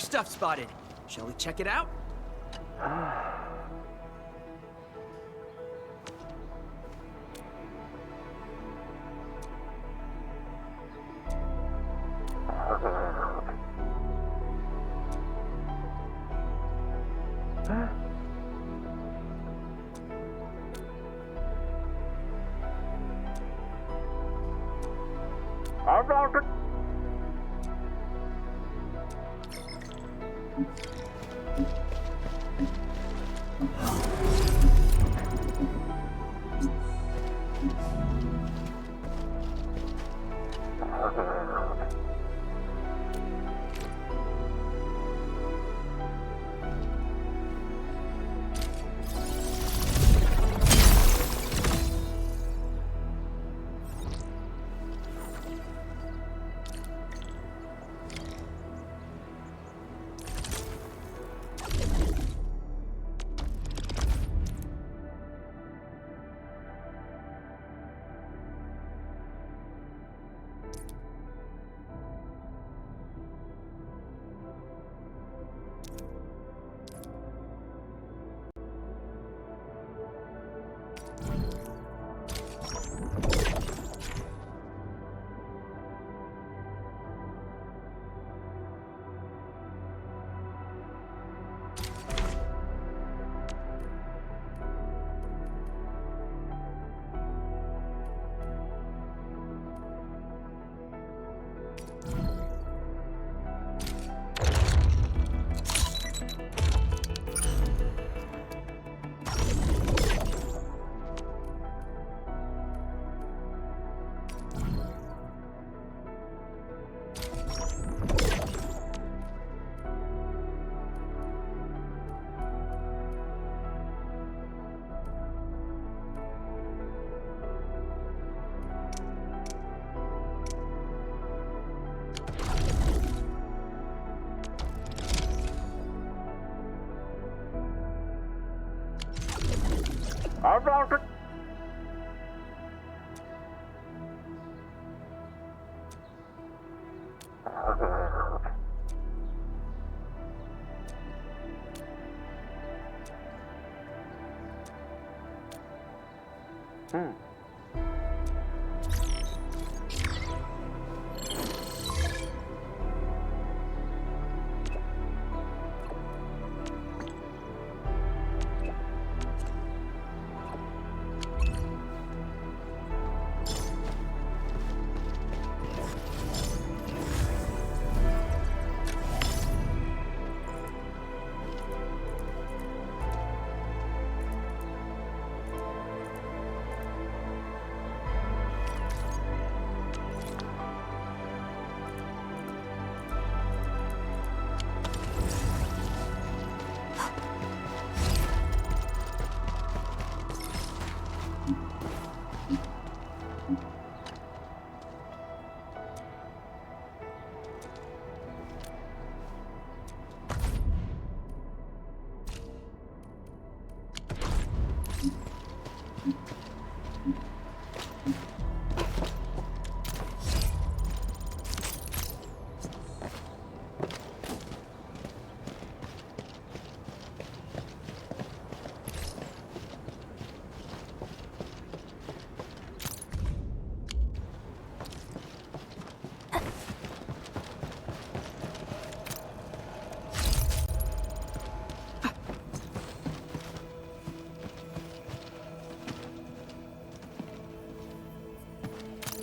stuff spotted. Shall we check it out?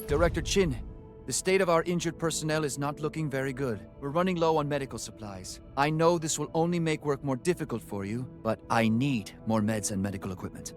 Director Chin, the state of our injured personnel is not looking very good. We're running low on medical supplies. I know this will only make work more difficult for you, but I need more meds and medical equipment.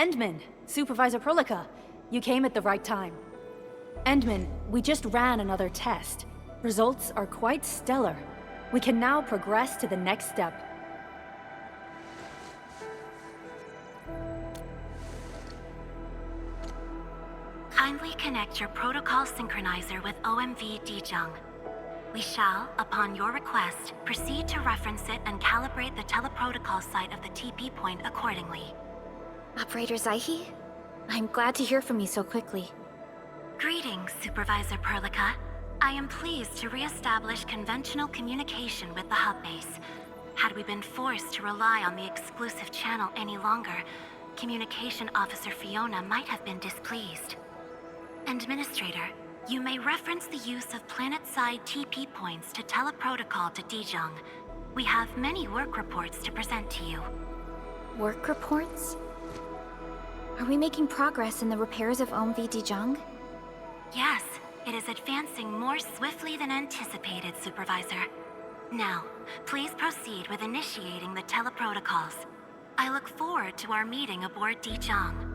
Endman, Supervisor Prolica, you came at the right time. Endman, we just ran another test. Results are quite stellar. We can now progress to the next step. Kindly connect your protocol synchronizer with OMV Dijong. We shall, upon your request, proceed to reference it and calibrate the teleprotocol site of the TP point accordingly. Operator Zaihi? I'm glad to hear from you so quickly. Greetings, Supervisor Perlica. I am pleased to re-establish conventional communication with the hub base. Had we been forced to rely on the exclusive channel any longer, Communication Officer Fiona might have been displeased. Administrator, you may reference the use of planet-side TP points to teleprotocol to Dijong. We have many work reports to present to you. Work reports? Are we making progress in the repairs of OMV Dijong? Yes, it is advancing more swiftly than anticipated, Supervisor. Now, please proceed with initiating the teleprotocols. I look forward to our meeting aboard Dijong.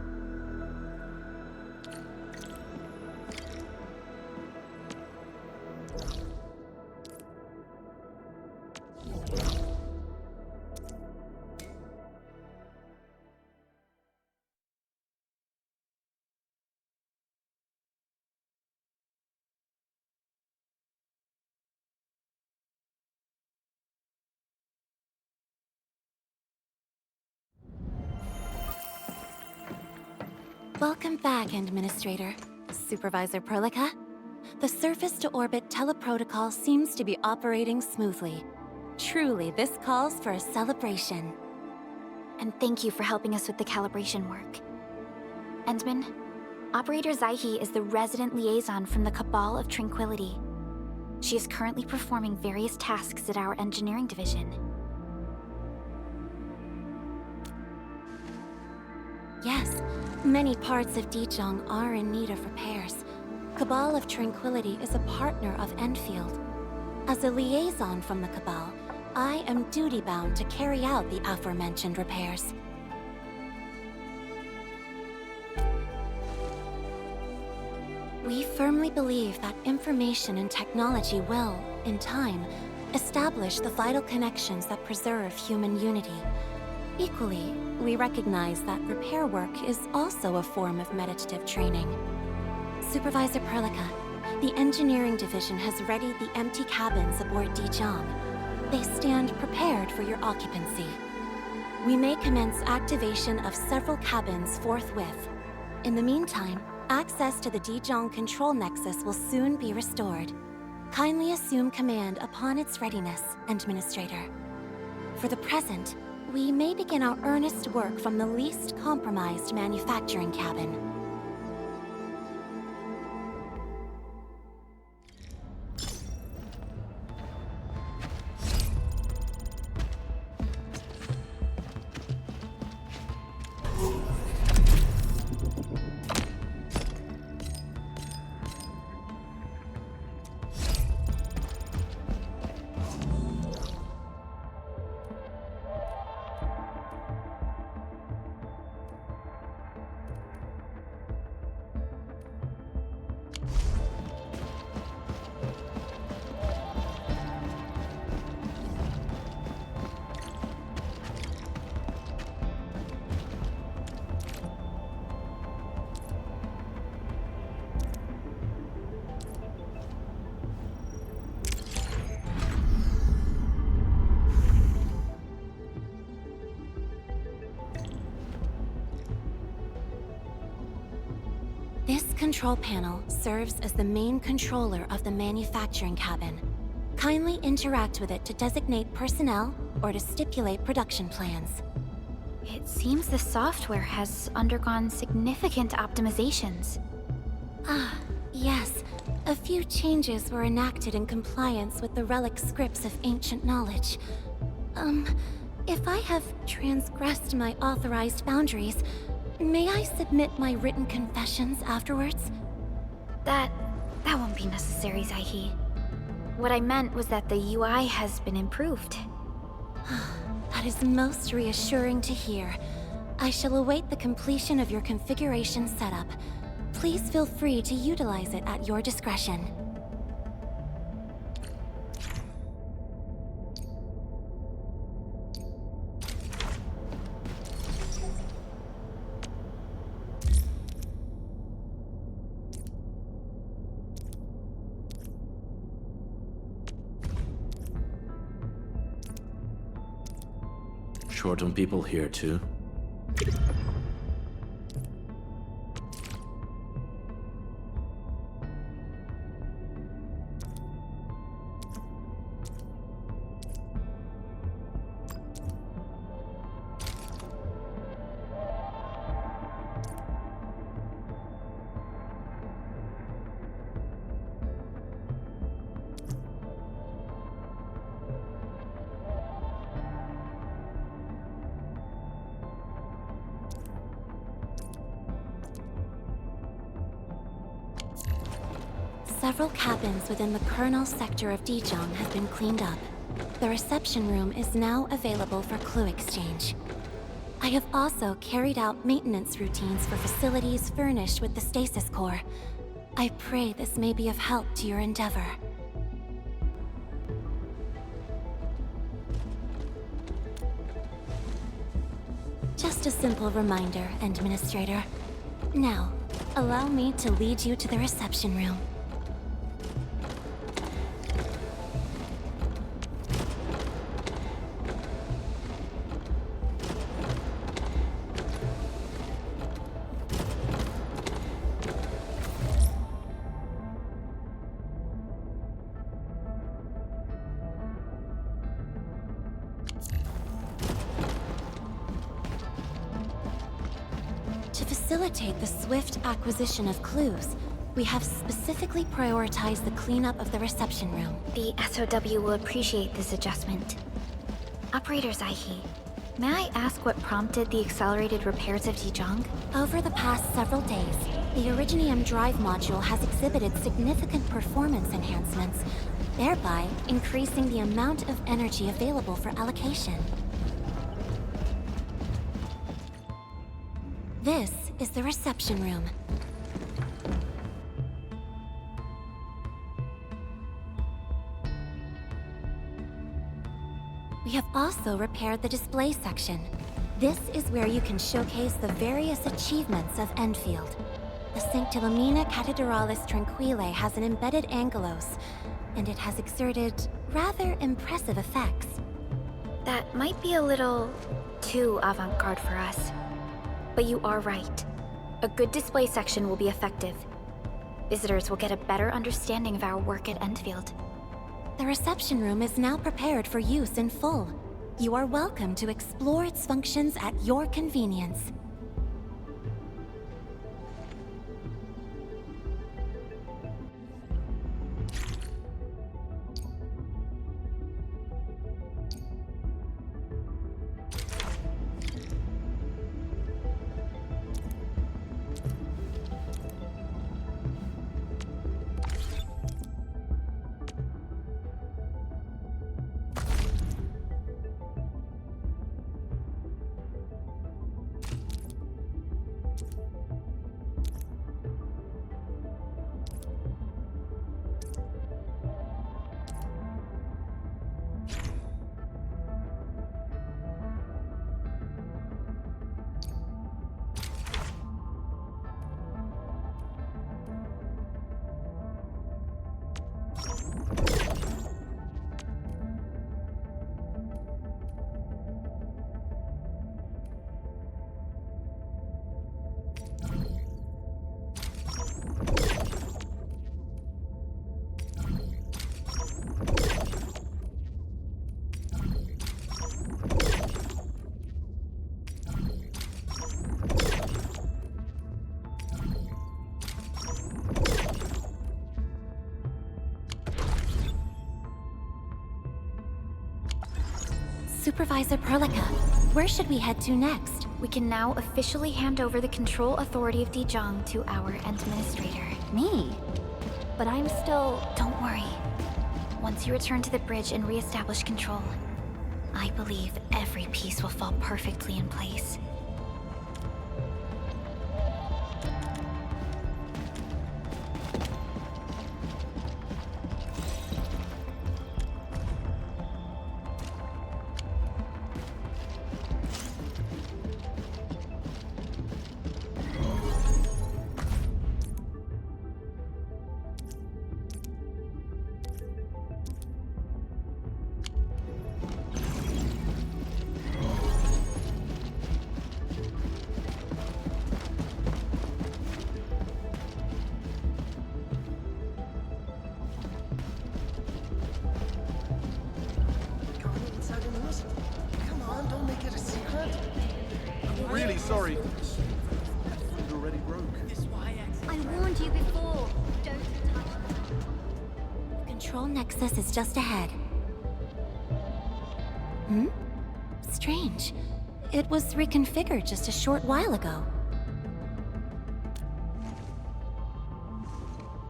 Welcome back, Administrator. Supervisor Perlica. The surface-to-orbit teleprotocol seems to be operating smoothly. Truly, this calls for a celebration. And thank you for helping us with the calibration work. Endman, Operator Zaihi is the resident liaison from the Cabal of Tranquility. She is currently performing various tasks at our engineering division. Yes, many parts of Dijong are in need of repairs. Cabal of Tranquility is a partner of Endfield. As a liaison from the Cabal, I am duty-bound to carry out the aforementioned repairs. We firmly believe that information and technology will, in time, establish the vital connections that preserve human unity. Equally, we recognize that repair work is also a form of meditative training. Supervisor Perlica, the engineering division has readied the empty cabins aboard Dijong. They stand prepared for your occupancy. We may commence activation of several cabins forthwith. In the meantime, access to the Dijong control nexus will soon be restored. Kindly assume command upon its readiness, Administrator. For the present, we may begin our earnest work from the least compromised manufacturing cabin. This control panel serves as the main controller of the manufacturing cabin. Kindly interact with it to designate personnel or to stipulate production plans. It seems the software has undergone significant optimizations. Ah, yes. A few changes were enacted in compliance with the relic scripts of ancient knowledge. If I have transgressed my authorized boundaries, may I submit my written confessions afterwards? That won't be necessary, Zaihi. What I meant was that the UI has been improved. That is most reassuring to hear. I shall await the completion of your configuration setup. Please feel free to utilize it at your discretion. Short on people here too. Several cabins within the kernel sector of Dijon have been cleaned up. The reception room is now available for clue exchange. I have also carried out maintenance routines for facilities furnished with the stasis core. I pray this may be of help to your endeavor. Just a simple reminder, Administrator. Now, allow me to lead you to the reception room. To facilitate the swift acquisition of clues, we have specifically prioritized the cleanup of the reception room. The SOW will appreciate this adjustment. Operator Zaihi, may I ask what prompted the accelerated repairs of Dijon? Over the past several days, the Originium drive module has exhibited significant performance enhancements, thereby increasing the amount of energy available for allocation. This is the reception room. We have also repaired the display section. This is where you can showcase the various achievements of Endfield. The Sanctilumina Cathedralis Tranquille has an embedded angelos, and it has exerted rather impressive effects. That might be a little too avant-garde for us. But you are right. A good display section will be effective. Visitors will get a better understanding of our work at Endfield. The reception room is now prepared for use in full. You are welcome to explore its functions at your convenience. Supervisor Perlica, where should we head to next? We can now officially hand over the control authority of Dijon to our administrator. Me? But I'm still... Don't worry. Once you return to the bridge and re-establish control, I believe every piece will fall perfectly in place. I'm really sorry. It already broke. I warned you before. Don't touch it. Control Nexus is just ahead. Hmm? Strange. It was reconfigured just a short while ago.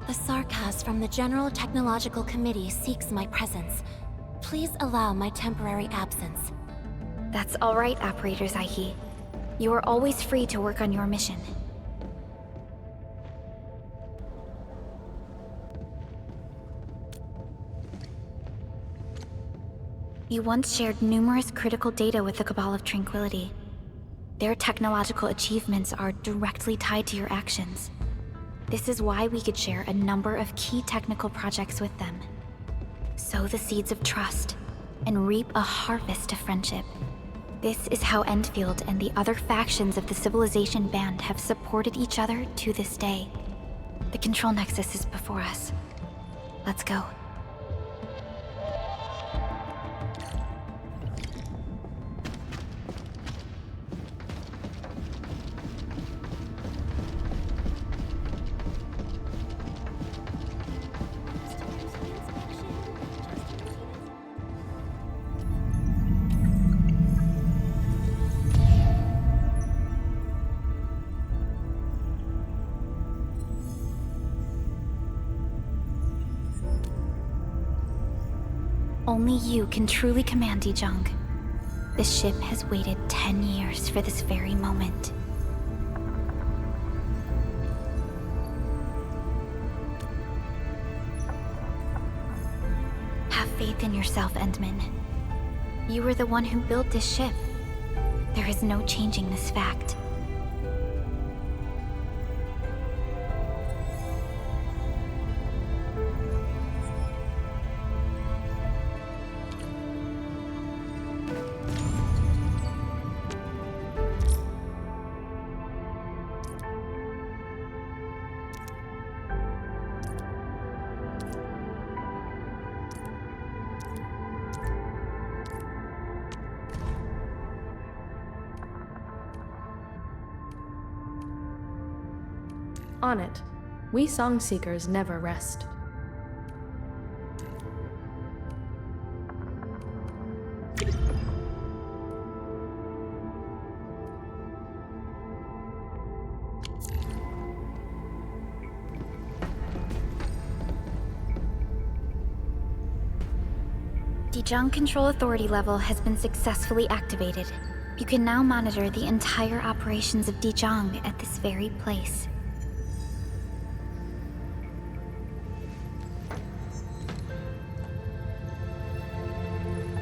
The Sarkaz from the General Technological Committee seeks my presence. Please allow my temporary absence. That's all right, Operator Zaihi. You are always free to work on your mission. You once shared numerous critical data with the Cabal of Tranquility. Their technological achievements are directly tied to your actions. This is why we could share a number of key technical projects with them. Sow the seeds of trust, and reap a harvest of friendship. This is how Endfield and the other factions of the Civilization Band have supported each other to this day. The Control Nexus is before us. Let's go. Only you can truly command Dijong. This ship has waited 10 years for this very moment. Have faith in yourself, Endman. You were the one who built this ship. There is no changing this fact. On it, we song seekers never rest. Dijong Control Authority level has been successfully activated. You can now monitor the entire operations of Dijong at this very place.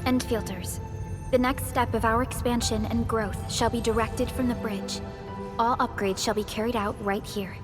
Endfielders, the next step of our expansion and growth shall be directed from the bridge. All upgrades shall be carried out right here.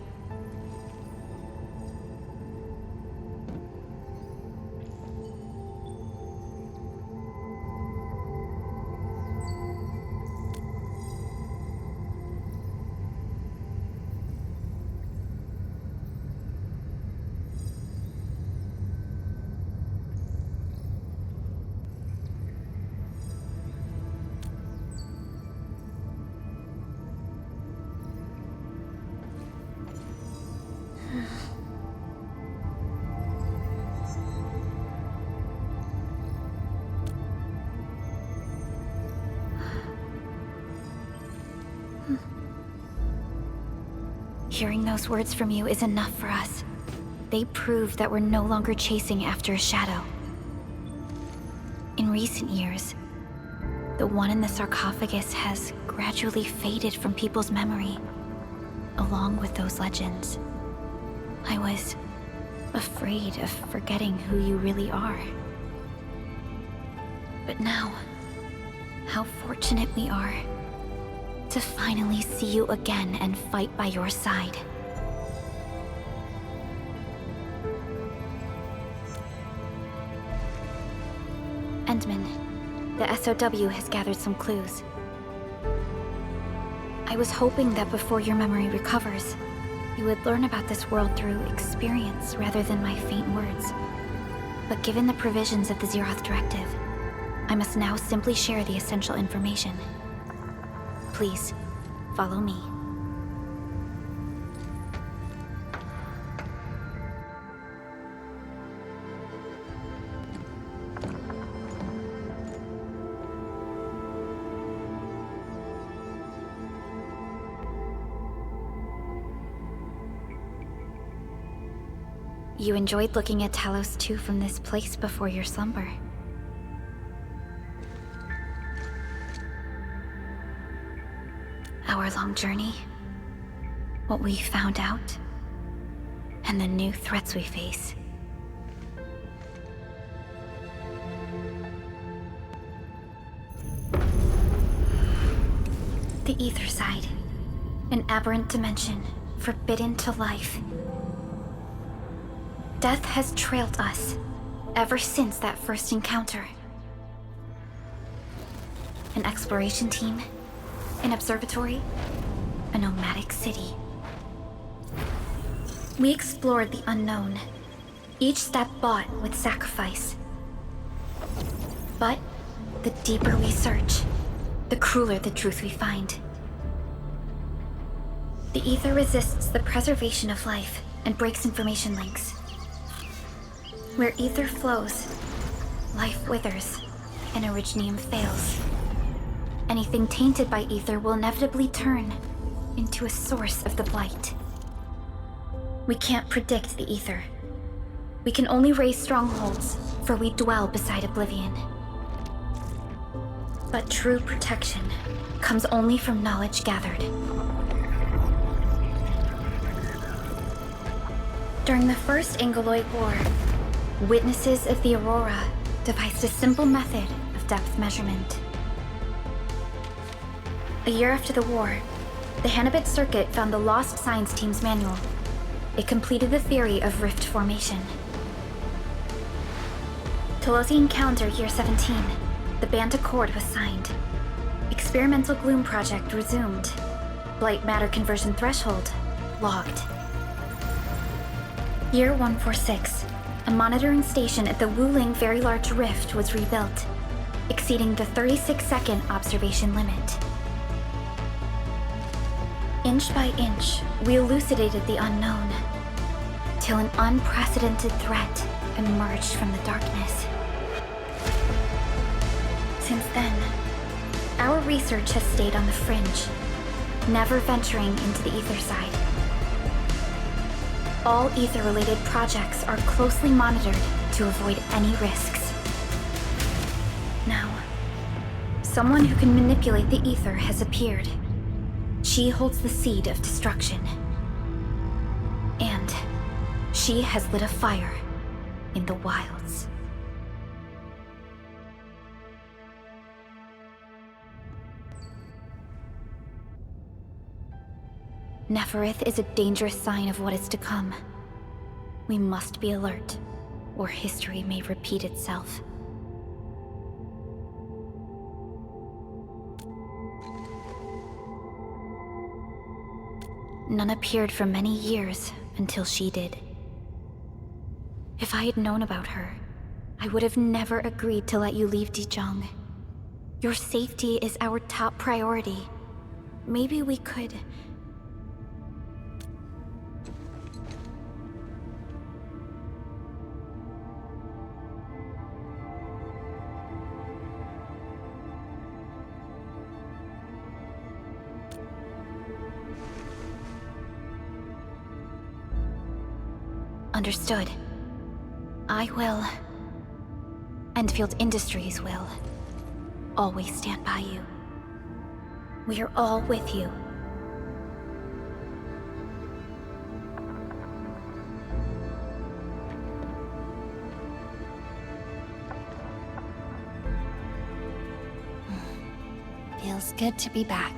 Hearing those words from you is enough for us. They prove that we're no longer chasing after a shadow. In recent years, the one in the sarcophagus has gradually faded from people's memory, along with those legends. I was afraid of forgetting who you really are. But now, how fortunate we are to finally see you again and fight by your side. Endman, the SOW has gathered some clues. I was hoping that before your memory recovers, you would learn about this world through experience rather than my faint words. But given the provisions of the Zeroth Directive, I must now simply share the essential information. Please, follow me. You enjoyed looking at Talos 2 from this place before your slumber. Our long journey, what we found out, and the new threats we face. The Ether Side, an aberrant dimension, forbidden to life. Death has trailed us ever since that first encounter. An exploration team, an observatory, a nomadic city. We explored the unknown, each step bought with sacrifice. But the deeper we search, the crueler the truth we find. The Ether resists the preservation of life and breaks information links. Where Ether flows, life withers, and Originium fails. Anything tainted by Ether will inevitably turn into a source of the Blight. We can't predict the Ether. We can only raise strongholds, for we dwell beside Oblivion. But true protection comes only from knowledge gathered. During the First Angoloid War, witnesses of the Aurora devised a simple method of depth measurement. A year after the war, the Hannibit Circuit found the lost science team's manual. It completed the theory of rift formation. Tolosi Encounter Year 17, the Band Accord was signed. Experimental Gloom Project resumed. Blight Matter Conversion Threshold logged. Year 146, a monitoring station at the Wuling Very Large Rift was rebuilt, exceeding the 36-second observation limit. Inch by inch, we elucidated the unknown, till an unprecedented threat emerged from the darkness. Since then, our research has stayed on the fringe, never venturing into the Ether Side. All Ether-related projects are closely monitored to avoid any risks. Now, someone who can manipulate the Ether has appeared. She holds the seed of destruction. And she has lit a fire in the wilds. Neferith is a dangerous sign of what is to come. We must be alert, or history may repeat itself. None appeared for many years until she did. If I had known about her, I would have never agreed to let you leave Dijon. Your safety is our top priority. Maybe we could... Understood. I will. Endfield Industries will. Always stand by you. We are all with you. Feels good to be back.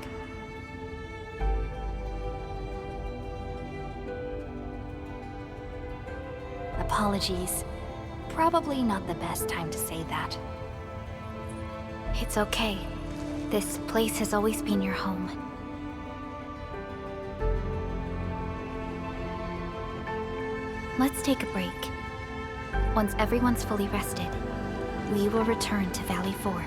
Apologies. Probably not the best time to say that. It's okay. This place has always been your home. Let's take a break. Once everyone's fully rested, we will return to Valley 4.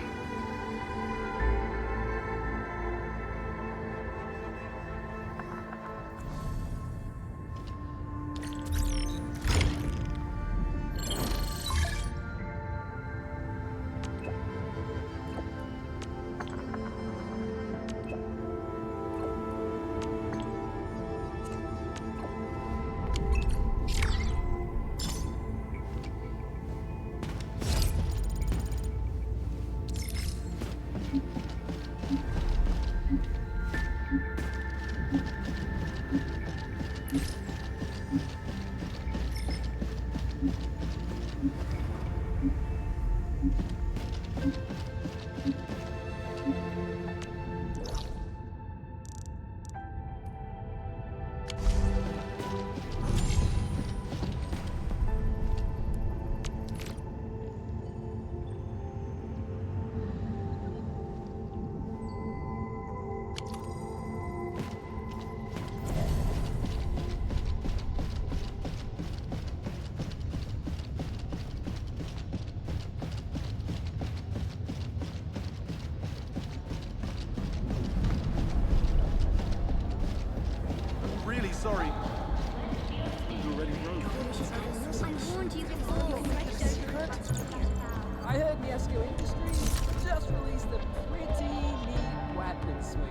just released a pretty neat weapon suite.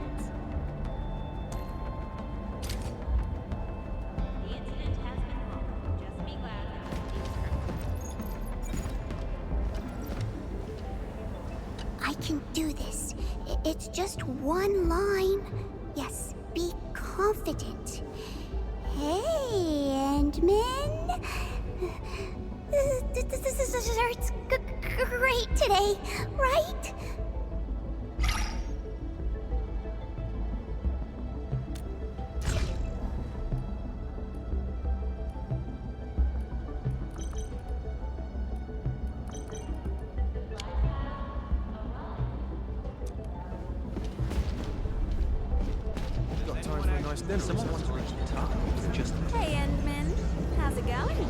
The incident has been logged. Just be glad that I can do this. It's just one line. Yes, be confident. Hey, Endman. This hurts great today, right? Got time for a nice dinner. Someone wants to talk. Just Hey, Endman. How's it going?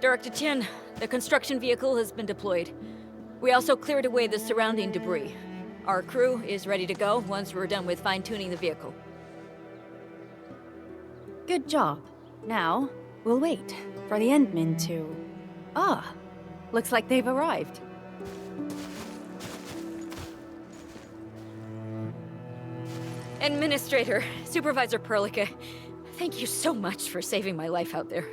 Director Chin, the construction vehicle has been deployed. We also cleared away the surrounding debris. Our crew is ready to go once we're done with fine-tuning the vehicle. Good job. Now, we'll wait for the Endmen to... Ah, looks like they've arrived. Administrator, Supervisor Perlica, thank you so much for saving my life out there.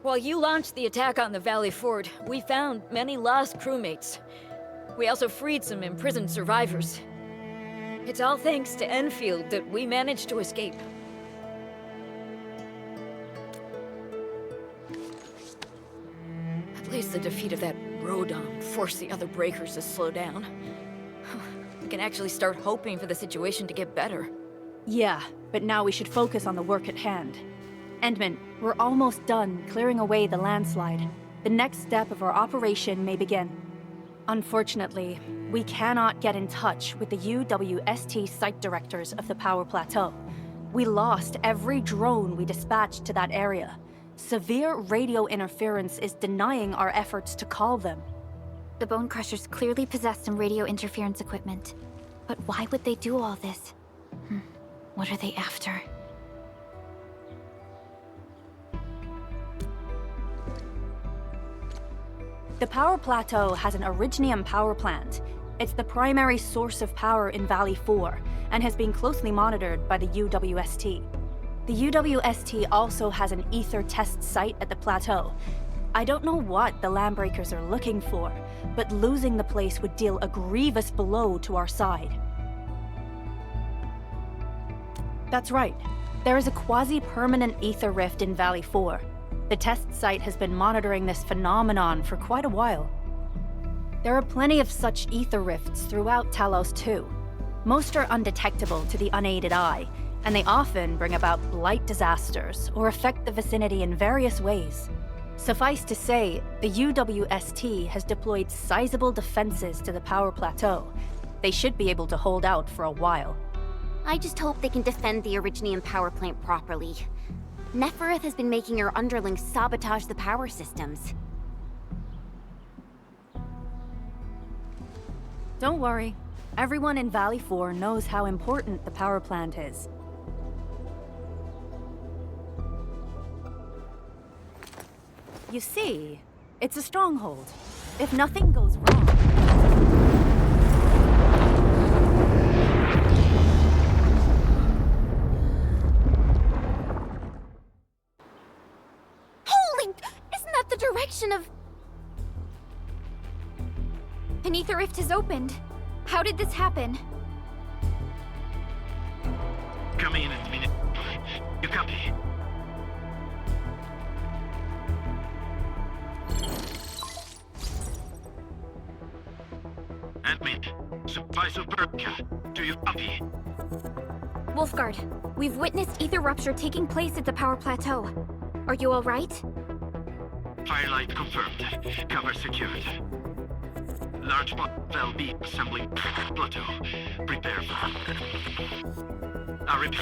While you launched the attack on the Valley Ford, we found many lost crewmates. We also freed some imprisoned survivors. It's all thanks to Enfield that we managed to escape. At least the defeat of that Rodon forced the other breakers to slow down. We can actually start hoping for the situation to get better. Yeah, but now we should focus on the work at hand. Endman, we're almost done clearing away the landslide. The next step of our operation may begin. Unfortunately, we cannot get in touch with the UWST site directors of the Power Plateau. We lost every drone we dispatched to that area. Severe radio interference is denying our efforts to call them. The Bone Crushers clearly possess some radio interference equipment. But why would they do all this? What are they after? The Power Plateau has an Originium power plant. It's the primary source of power in Valley 4, and has been closely monitored by the UWST. The UWST also has an ether test site at the plateau. I don't know what the Landbreakers are looking for, but losing the place would deal a grievous blow to our side. That's right. There is a quasi-permanent ether rift in Valley 4. The test site has been monitoring this phenomenon for quite a while. There are plenty of such ether rifts throughout Talos too. Most are undetectable to the unaided eye, and they often bring about blight disasters or affect the vicinity in various ways. Suffice to say, the UWST has deployed sizable defenses to the Power Plateau. They should be able to hold out for a while. I just hope they can defend the Originium power plant properly. Nefereth has been making her underlings sabotage the power systems. Don't worry. Everyone in Valley 4 knows how important the power plant is. You see, it's a stronghold. If nothing goes wrong... Direction of... An ether rift has opened. How did this happen? Come in and minute. You copy? Admit. Supervisor Perka, do you copy? Wolfguard, we've witnessed ether rupture taking place at the Power Plateau. Are you all right? Firelight confirmed. Cover secured. Large Bell B assembling plateau. Prepare for... I repeat.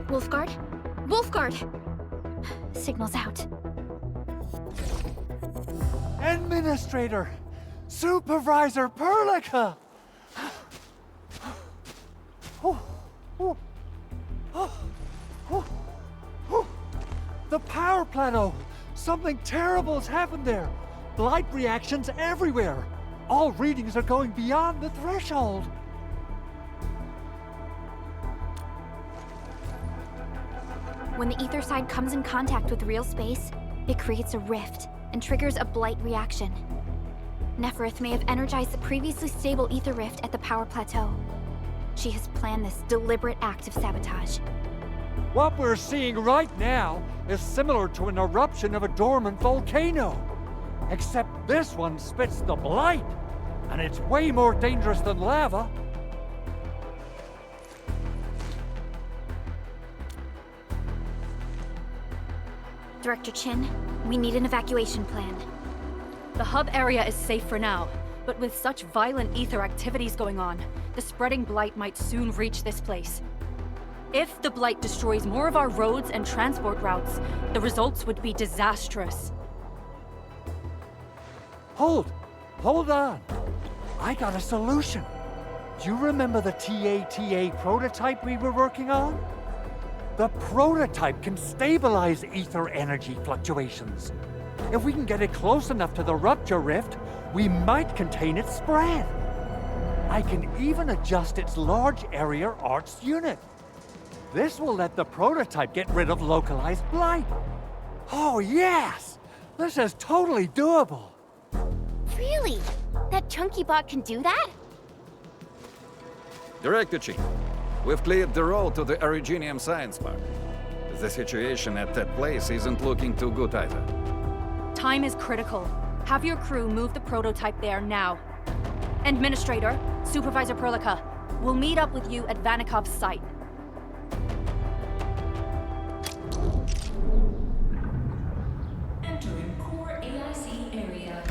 Wolfguard? Wolfguard! Signal's out. Administrator! Supervisor Perlica! The power plateau! Something terrible has happened there! Blight reactions everywhere! All readings are going beyond the threshold! When the ether side comes in contact with real space, it creates a rift and triggers a blight reaction. Nefereth may have energized the previously stable ether rift at the power plateau. She has planned this deliberate act of sabotage. What we're seeing right now is similar to an eruption of a dormant volcano. Except this one spits the blight, and it's way more dangerous than lava. Director Chin, we need an evacuation plan. The hub area is safe for now, but with such violent ether activities going on, the spreading blight might soon reach this place. If the Blight destroys more of our roads and transport routes, the results would be disastrous. Hold on. I got a solution. Do you remember the TATA prototype we were working on? The prototype can stabilize ether energy fluctuations. If we can get it close enough to the rupture rift, we might contain its spread. I can even adjust its large area arts unit. This will let the prototype get rid of localized blight. Oh yes! This is totally doable. Really? That chunky bot can do that? Director Chin, we've cleared the road to the Originium Science Park. The situation at that place isn't looking too good either. Time is critical. Have your crew move the prototype there now. Administrator, Supervisor Perlica, we'll meet up with you at Vanikov's site. Entering core AIC area.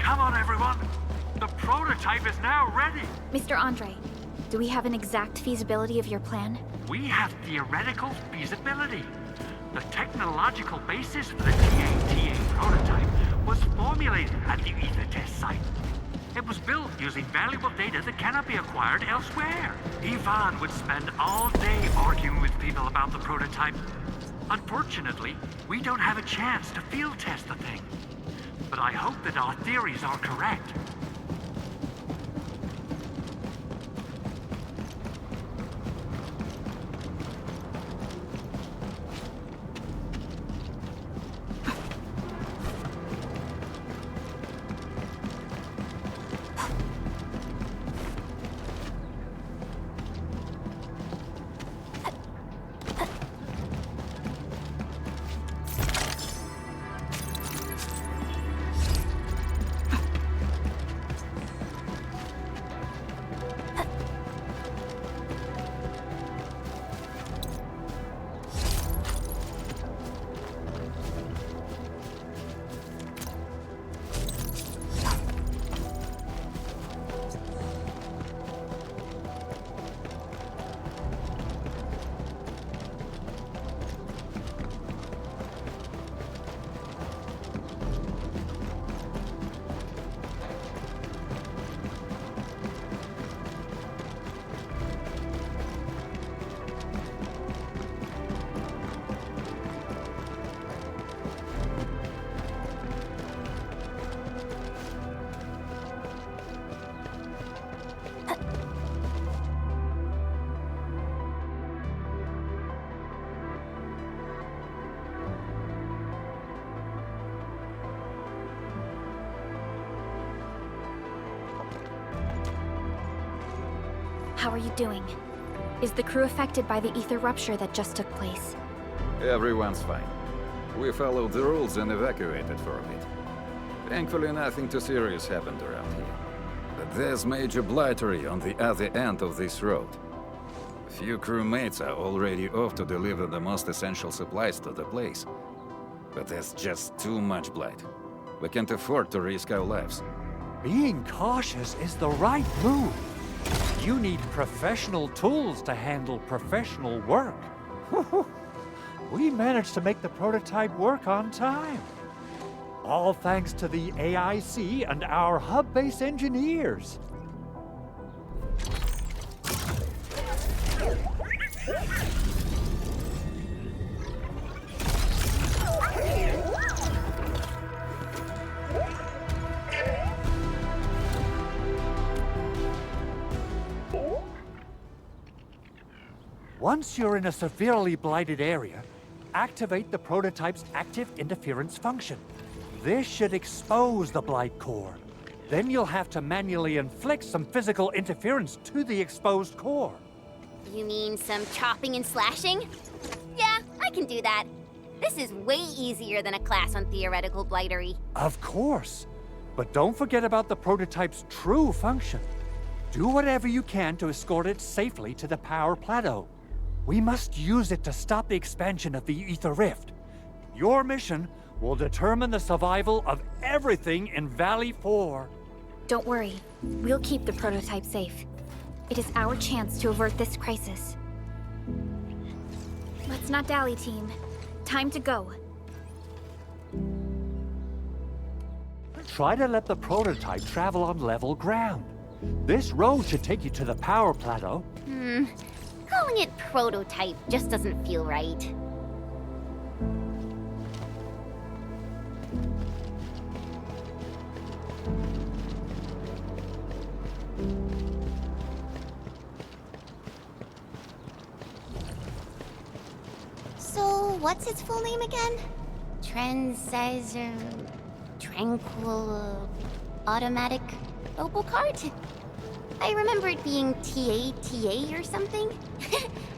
Come on, everyone. The prototype is now ready. Mr. Andre, do we have an exact feasibility of your plan? We have theoretical feasibility. The technological basis for the TA prototype was formulated at the Ether test site. It was built using valuable data that cannot be acquired elsewhere. Ivan would spend all day arguing with people about the prototype. Unfortunately, we don't have a chance to field test the thing. But I hope that our theories are correct. How are you doing? Is the crew affected by the ether rupture that just took place? Everyone's fine. We followed the rules and evacuated for a bit. Thankfully, nothing too serious happened around here. But there's major blightery on the other end of this road. A few crewmates are already off to deliver the most essential supplies to the place. But there's just too much blight. We can't afford to risk our lives. Being cautious is the right move. You need professional tools to handle professional work. We managed to make the prototype work on time. All thanks to the AIC and our hub-base engineers. Once you're in a severely blighted area, activate the prototype's active interference function. This should expose the blight core. Then you'll have to manually inflict some physical interference to the exposed core. You mean some chopping and slashing? Yeah, I can do that. This is way easier than a class on theoretical blightery. Of course. But don't forget about the prototype's true function. Do whatever you can to escort it safely to the power plateau. We must use it to stop the expansion of the Ether Rift. Your mission will determine the survival of everything in Valley 4. Don't worry. We'll keep the prototype safe. It is our chance to avert this crisis. Let's not dally, team. Time to go. Try to let the prototype travel on level ground. This road should take you to the power plateau. Calling it prototype just doesn't feel right. So, what's its full name again? Tranquil... Automatic... Robocart? I remember it being TA or something.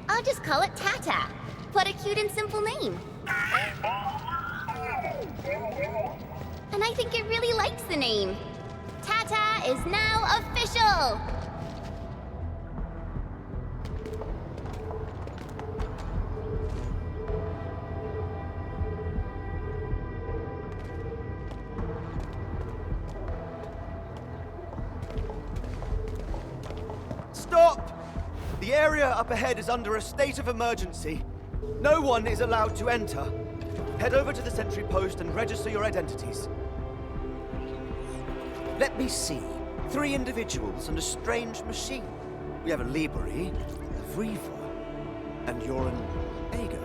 I'll just call it Tata. What a cute and simple name. And I think it really likes the name. Tata is now official! The area up ahead is under a state of emergency. No one is allowed to enter. Head over to the sentry post and register your identities. Let me see. 3 individuals and a strange machine. We have a Liberi, a Vriva, and you're an Ager.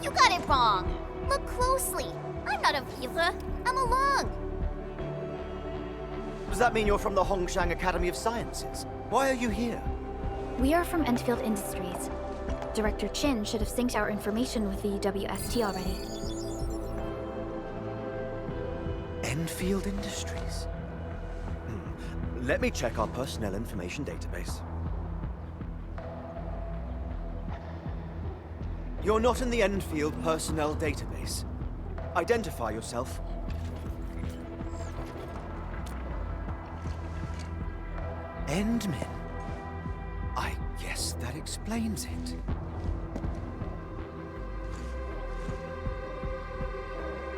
You got it wrong. Look closely. I'm not a Viva. I'm a Lung. Does that mean you're from the Hongshang Academy of Sciences? Why are you here? We are from Endfield Industries. Director Chin should have synced our information with the WST already. Enfield Industries? Let me check our personnel information database. You're not in the Enfield personnel database. Identify yourself. Endmin. I guess that explains it.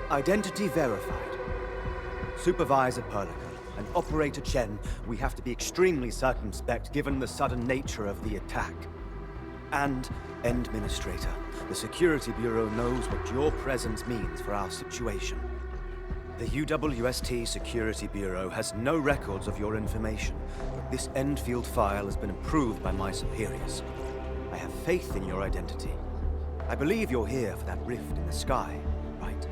Identity verified. Supervisor Perlica and Operator Chen, we have to be extremely circumspect given the sudden nature of the attack. And Administrator, the Security Bureau knows what your presence means for our situation. The UWST Security Bureau has no records of your information, but this Enfield file has been approved by my superiors. I have faith in your identity. I believe you're here for that rift in the sky, right?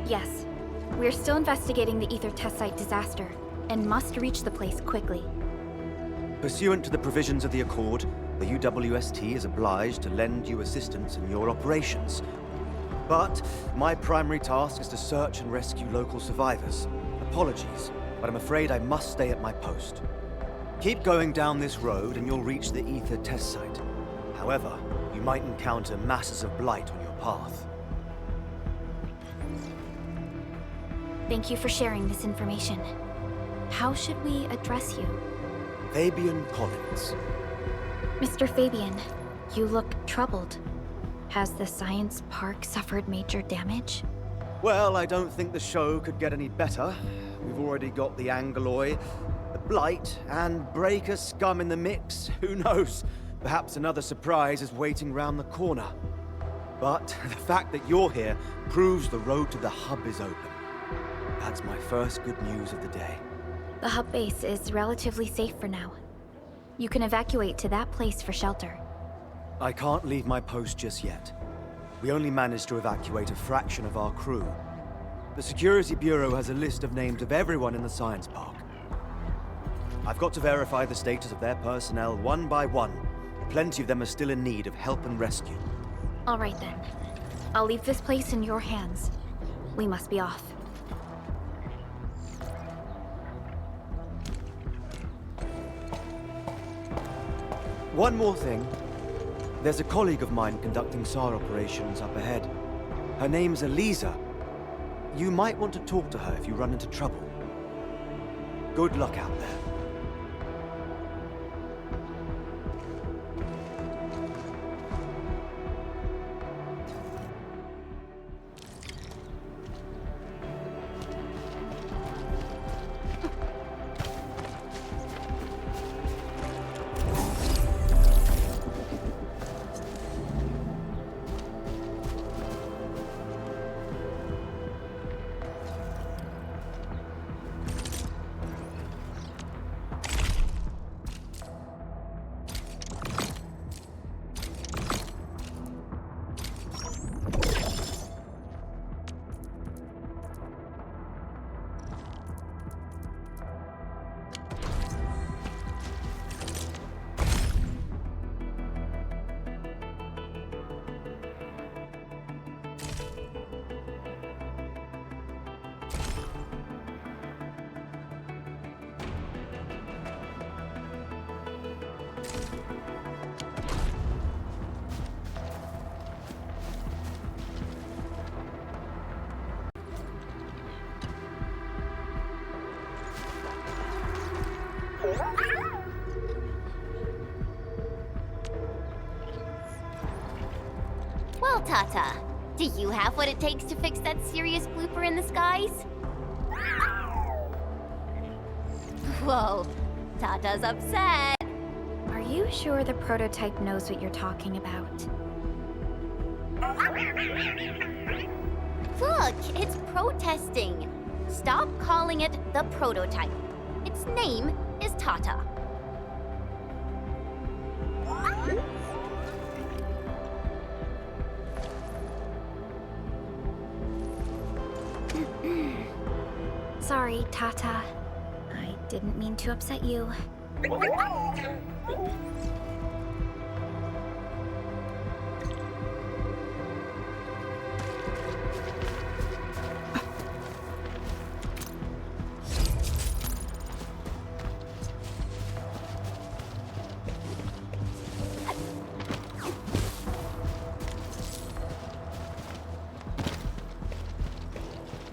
Yes. We're still investigating the Ether test site disaster, and must reach the place quickly. Pursuant to the provisions of the Accord, the UWST is obliged to lend you assistance in your operations. But my primary task is to search and rescue local survivors. Apologies, but I'm afraid I must stay at my post. Keep going down this road and you'll reach the Ether test site. However, you might encounter masses of blight on your path. Thank you for sharing this information. How should we address you? Fabian Collins. Mr. Fabian, you look troubled. Has the science park suffered major damage? Well, I don't think the show could get any better. We've already got the Angeloi, the Blight, and Breaker scum in the mix. Who knows? Perhaps another surprise is waiting round the corner. But the fact that you're here proves the road to the hub is open. That's my first good news of the day. The hub base is relatively safe for now. You can evacuate to that place for shelter. I can't leave my post just yet. We only managed to evacuate a fraction of our crew. The Security Bureau has a list of names of everyone in the science park. I've got to verify the status of their personnel one by one. Plenty of them are still in need of help and rescue. All right then. I'll leave this place in your hands. We must be off. One more thing. There's a colleague of mine conducting SAR operations up ahead. Her name's Eliza. You might want to talk to her if you run into trouble. Good luck out there. Well, Tata, do you have what it takes to fix that serious blooper in the skies? Whoa, Tata's upset. Are you sure the prototype knows what you're talking about? Look, it's protesting. Stop calling it the prototype. Its name is Tata. Sorry, Tata. I didn't mean to upset you.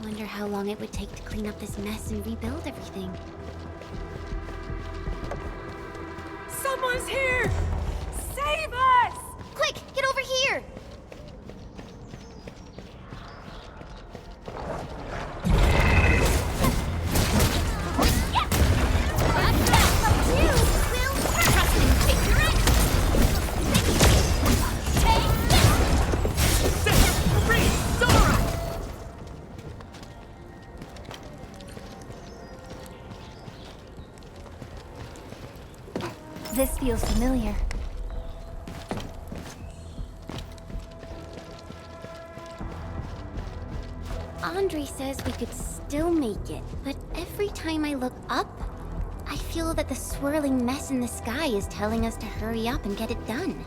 Wonder how long it would take to clean up this mess and rebuild everything. Someone's here! Save us! Quick, get over here! This feels familiar. Andre says we could still make it, but every time I look up, I feel that the swirling mess in the sky is telling us to hurry up and get it done.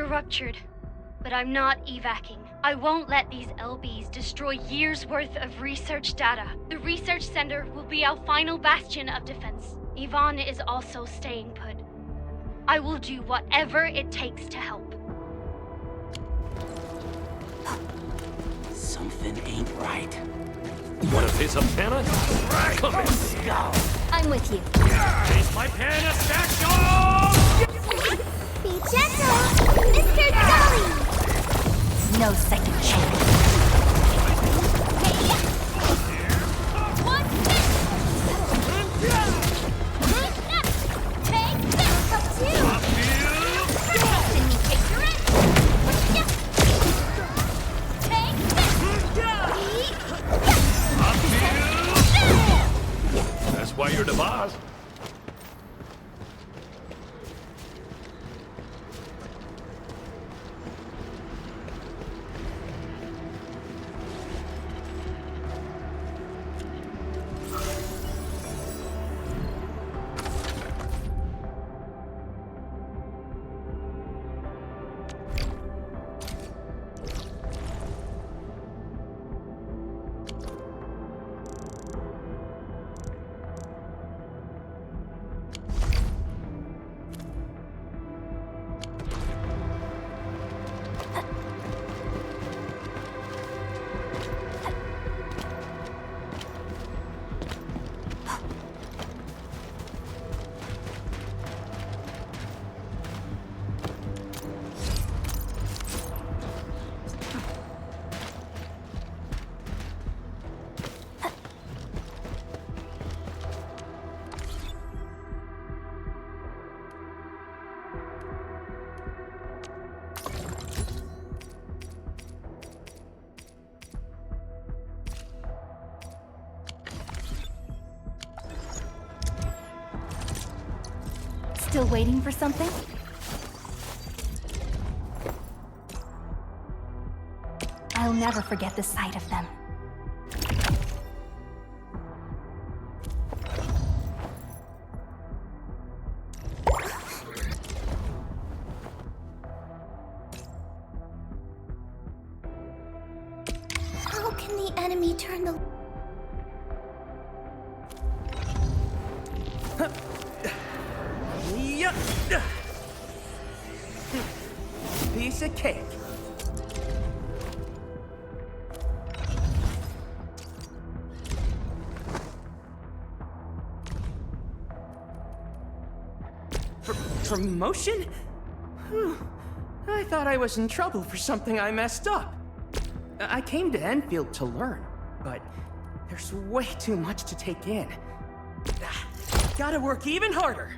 Ruptured, but I'm not evacing. I won't let these LBs destroy years' worth of research data. The research center will be our final bastion of defense. Yvonne is also staying put. I will do whatever it takes to help. Something ain't right. Want a piece of panna? Come in. I'm with you. Taste my panna, statue! Be gentle, Mr. Dolly! No second chance. What's this? Take this up too! Can you picture it? Take this! That's why you're the boss. Still waiting for something? I'll never forget the sight of them. How can the enemy turn the... Yup. Piece of cake. Promotion? Whew. I thought I was in trouble for something I messed up. I came to Enfield to learn, but there's way too much to take in. Gotta work even harder.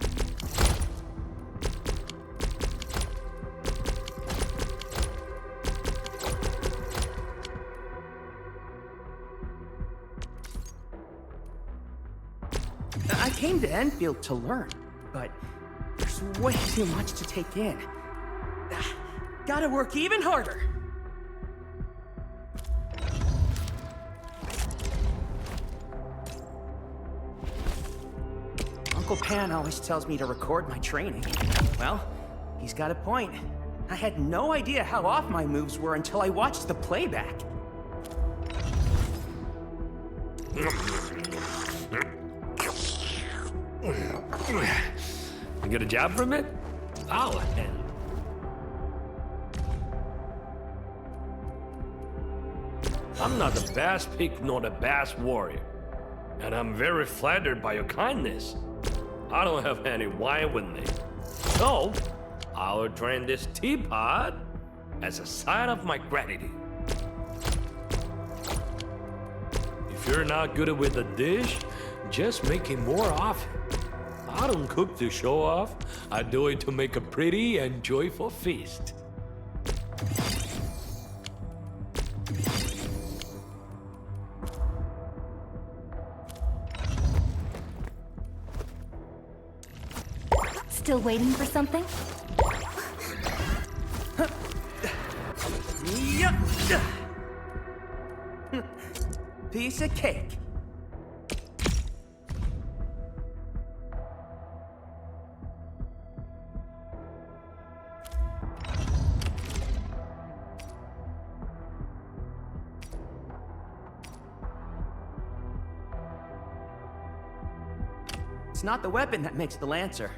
I came to Enfield to learn, but there's way too much to take in. Gotta work even harder. Uncle Pan always tells me to record my training. Well, he's got a point. I had no idea how off my moves were until I watched the playback. You get a job from it? I'll handle. I'm not the best pick nor the best warrior, and I'm very flattered by your kindness. I don't have any wine with me, so I'll drain this teapot as a sign of my gratitude. If you're not good with a dish, just make it more often. I don't cook to show off. I do it to make a pretty and joyful feast. Still waiting for something? Yup. Piece of cake. It's not the weapon that makes the Lancer.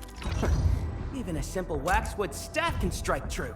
Even a simple waxwood staff can strike true.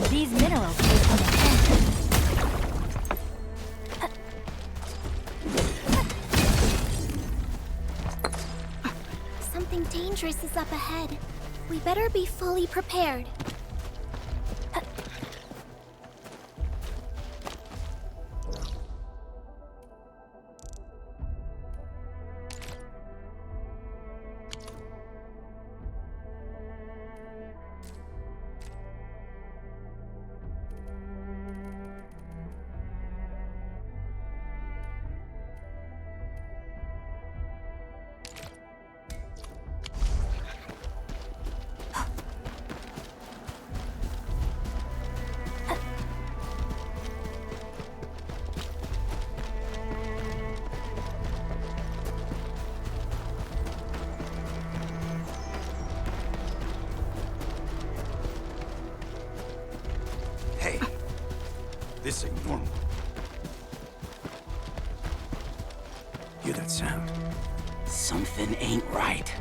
These minerals take some attention. something dangerous is up ahead. We better be fully prepared. Hey, this ain't normal. Hear that sound? Something ain't right.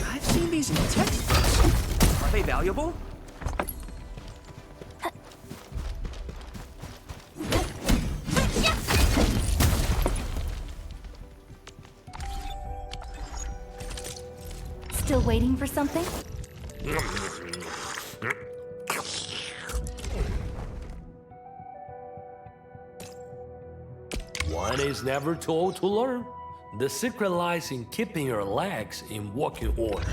I've seen these in textbooks. Are they valuable? Still waiting for something? One is never too old to learn. The secret lies in keeping your legs in working order.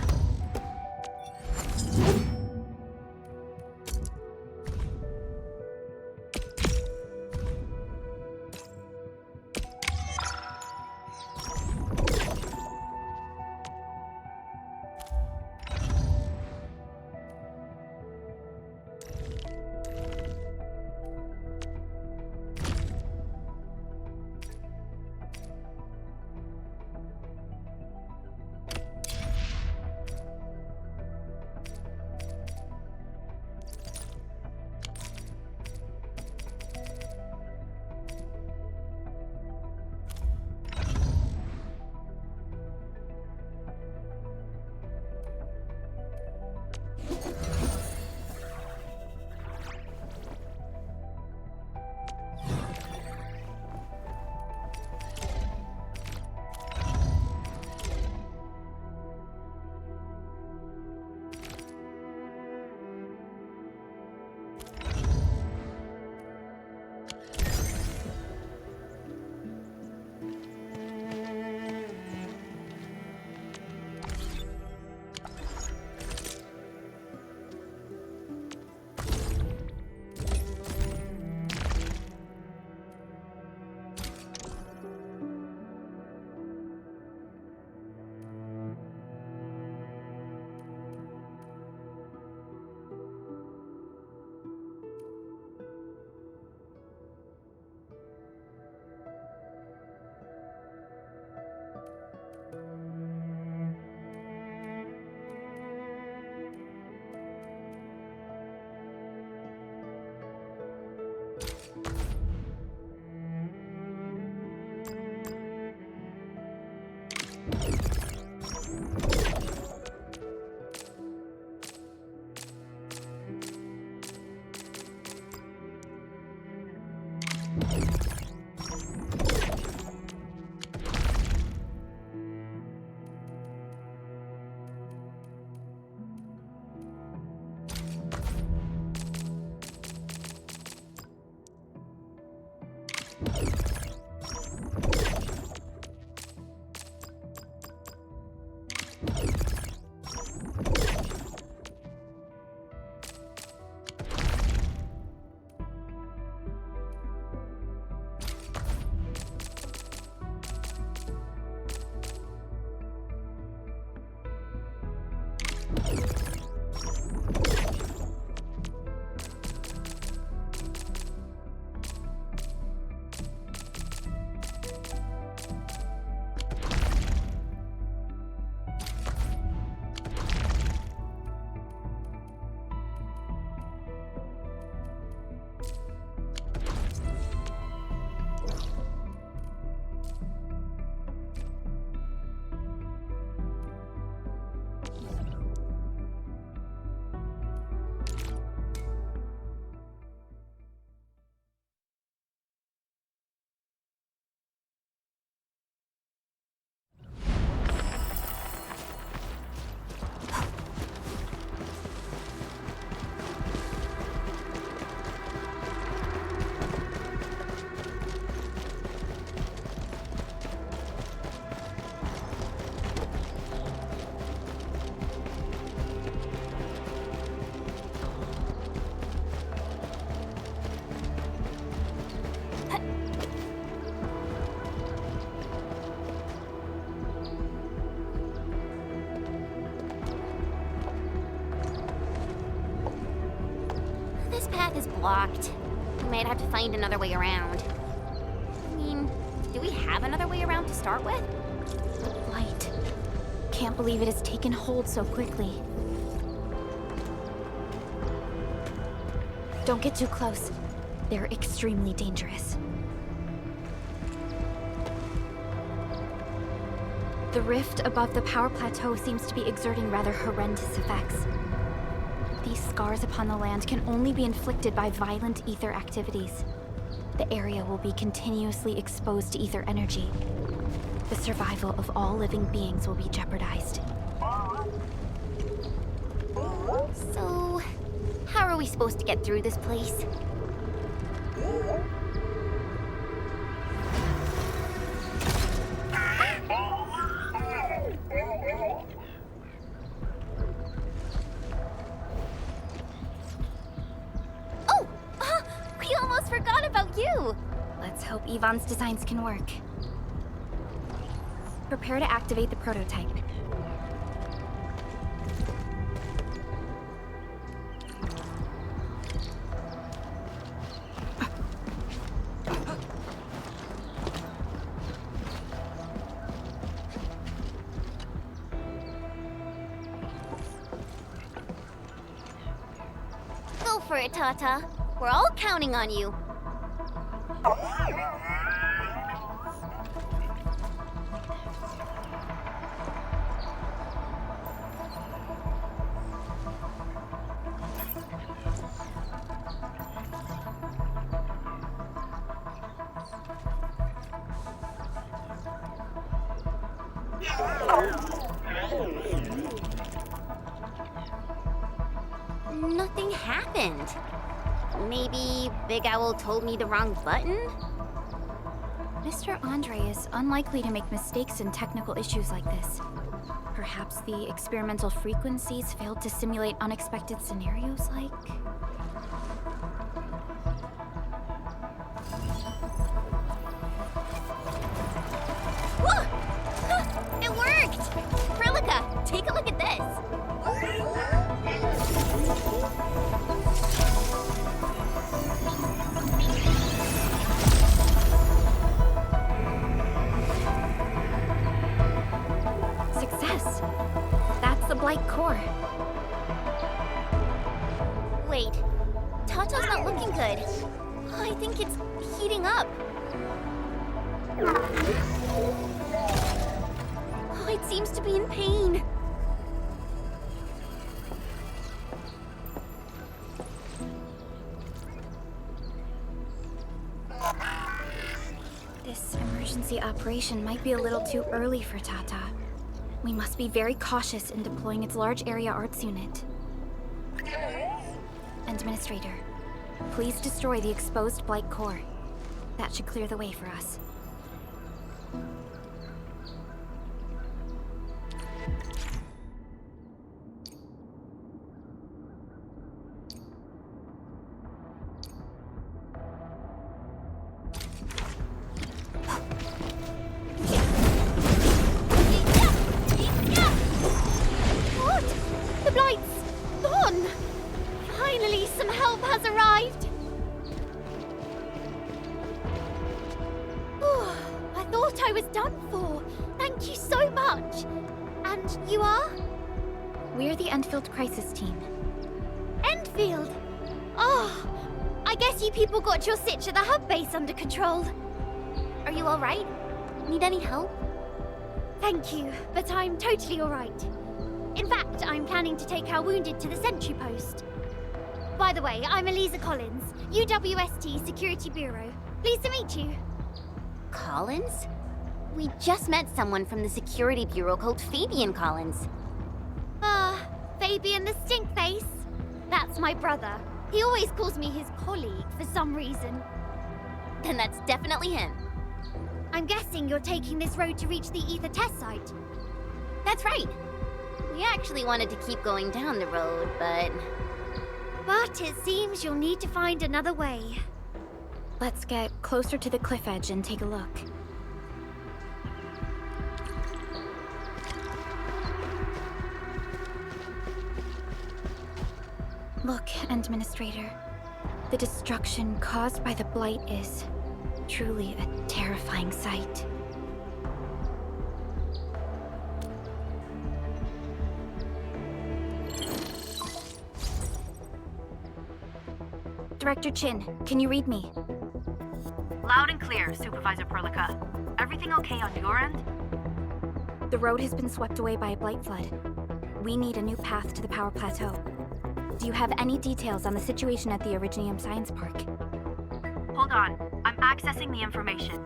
This path is blocked. We might have to find another way around. I mean, do we have another way around to start with? The light. Can't believe it has taken hold so quickly. Don't get too close. They're extremely dangerous. The rift above the power plateau seems to be exerting rather horrendous effects. These scars upon the land can only be inflicted by violent ether activities. The area will be continuously exposed to ether energy. The survival of all living beings will be jeopardized. So, how are we supposed to get through this place? Oh! We almost forgot about you! Let's hope Yvonne's designs can work. Prepare to activate the prototype. Go for it, Tata. We're all counting on you. Nothing happened. Maybe Big Owl told me the wrong button? Mr. Andre is unlikely to make mistakes in technical issues like this. Perhaps the experimental frequencies failed to simulate unexpected scenarios like... Whoa! It worked! Prilica, take a look at this! Success! That's the Blight core. Wait, Tata's not looking good. I think it's heating up. Oh, it seems to be in pain. This emergency operation might be a little too early for Tata. We must be very cautious in deploying its large area arts unit. Administrator, please destroy the exposed Blight core. That should clear the way for us. What? The Blight's gone! Finally, some help has arrived! Oh, I thought I was done for. Thank you so much. And you are? We're the Endfield Crisis Team. Endfield? Oh, I guess you people got your sitch at the hub base under control. Are you alright? Need any help? Thank you, but I'm totally alright. In fact, I'm planning to take our wounded to the sentry post. By the way, I'm Eliza Collins, UWST Security Bureau. Pleased to meet you. Collins? We just met someone from the Security Bureau called Fabian Collins. Fabian the Stinkface? That's my brother. He always calls me his colleague for some reason. Then that's definitely him. I'm guessing you're taking this road to reach the Ether test site. That's right. We actually wanted to keep going down the road, but it seems you'll need to find another way. Let's get closer to the cliff edge and take a look. Look, Administrator. The destruction caused by the Blight is truly a terrifying sight. Director Chin, can you read me? Loud and clear, Supervisor Perlica. Everything okay on your end? The road has been swept away by a blight flood. We need a new path to the power plateau. Do you have any details on the situation at the Originium Science Park? Hold on, I'm accessing the information.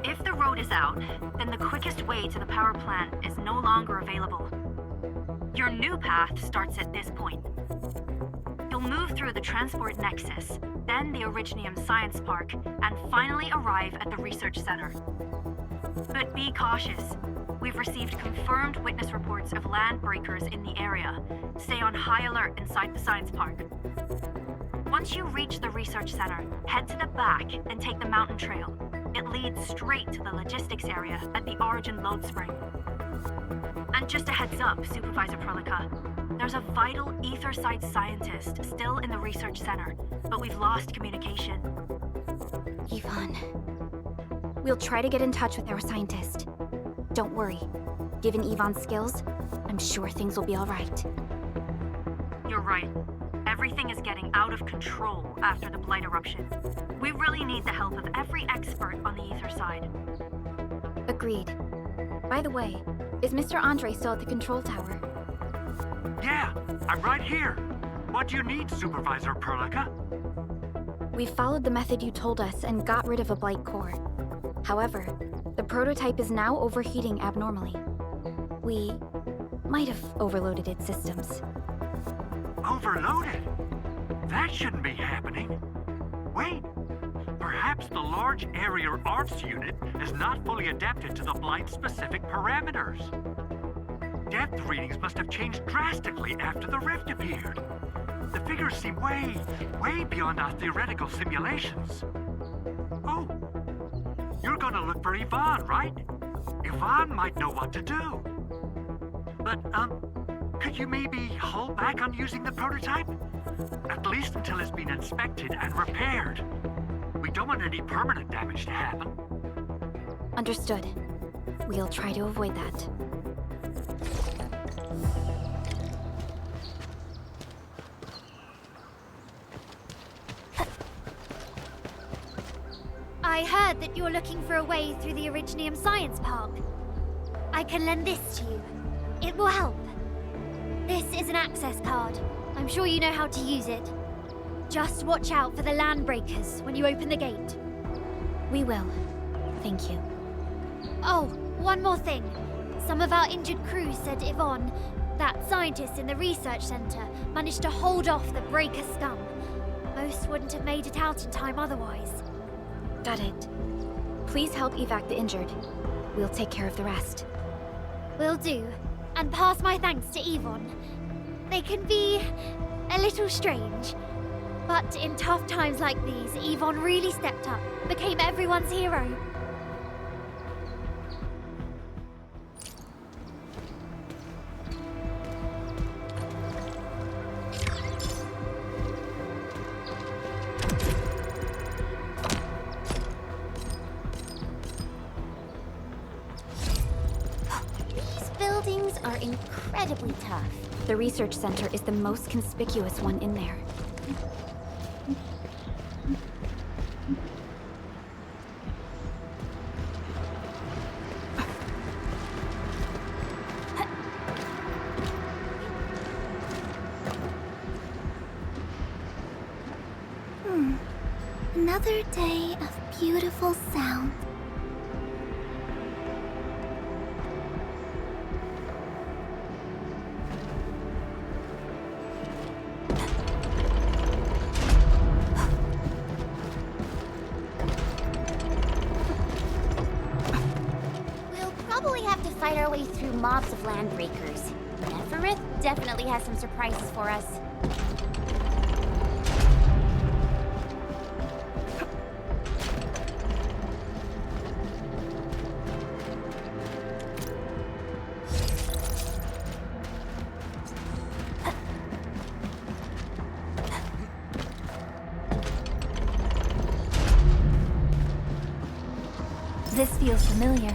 If the road is out, then the quickest way to the power plant is no longer available. Your new path starts at this point. You'll move through the Transport Nexus, then the Originium Science Park, and finally arrive at the Research Center. But be cautious. We've received confirmed witness reports of land breakers in the area. Stay on high alert inside the Science Park. Once you reach the Research Center, head to the back and take the mountain trail. It leads straight to the logistics area at the Origin Load Spring. And just a heads up, Supervisor Perlica. There's a vital Aetherside scientist still in the Research Center, but we've lost communication. Yvonne. We'll try to get in touch with our scientist. Don't worry. Given Yvonne's skills, I'm sure things will be all right. You're right. Everything is getting out of control after the Blight eruption. We really need the help of every expert on the Aether side. Agreed. By the way, is Mr. Andre still at the control tower? Yeah, I'm right here. What do you need, Supervisor Perlica? We followed the method you told us and got rid of a Blight core. However, the prototype is now overheating abnormally. We might have overloaded its systems. Overloaded? That shouldn't be happening. Wait, perhaps the large area arts unit is not fully adapted to the Blight-specific parameters. Depth readings must have changed drastically after the rift appeared. The figures seem way beyond our theoretical simulations. Oh, you're gonna look for Yvonne, right? Yvonne might know what to do. But, could you maybe hold back on using the prototype? At least until it's been inspected and repaired. We don't want any permanent damage to happen. Understood. We'll try to avoid that. I heard that you're looking for a way through the Originium Science Park. I can lend this to you. It will help. This is an access card. I'm sure you know how to use it. Just watch out for the land breakers when you open the gate. We will. Thank you. Oh, one more thing. Some of our injured crew said Yvonne, that scientist in the research center, managed to hold off the breaker scum. Most wouldn't have made it out in time otherwise. Got it. Please help evac the injured. We'll take care of the rest. Will do. And pass my thanks to Yvonne. They can be a little strange. But in tough times like these, Yvonne really stepped up, became everyone's hero. Are incredibly tough. The research center is the most conspicuous one in there. Another day of beautiful sound. Fight our way through mobs of landbreakers. Neferith definitely has some surprises for us. This feels familiar.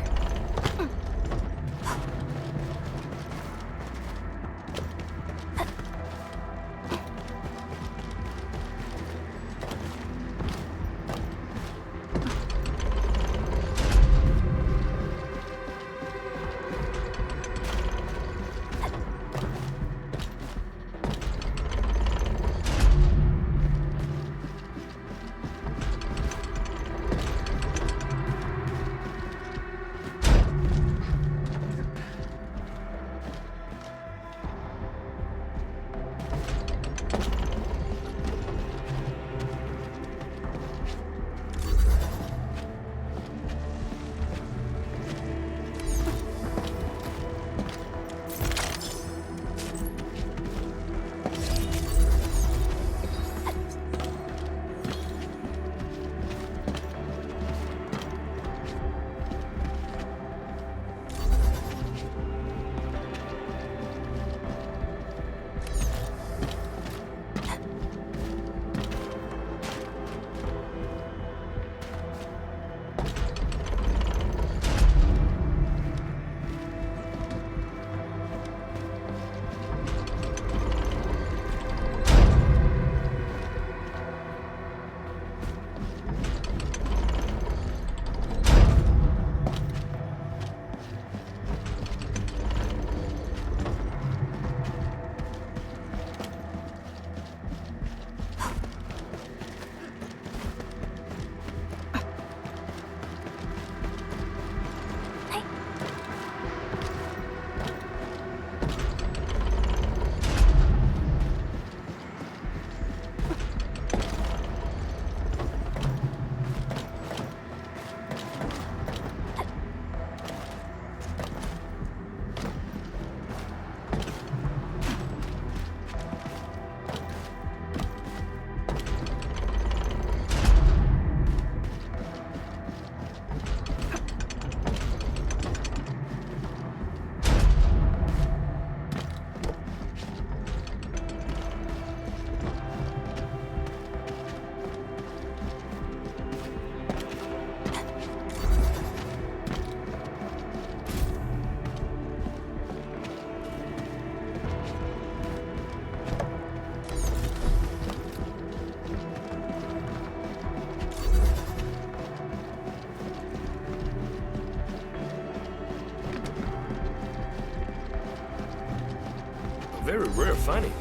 Very rare finding.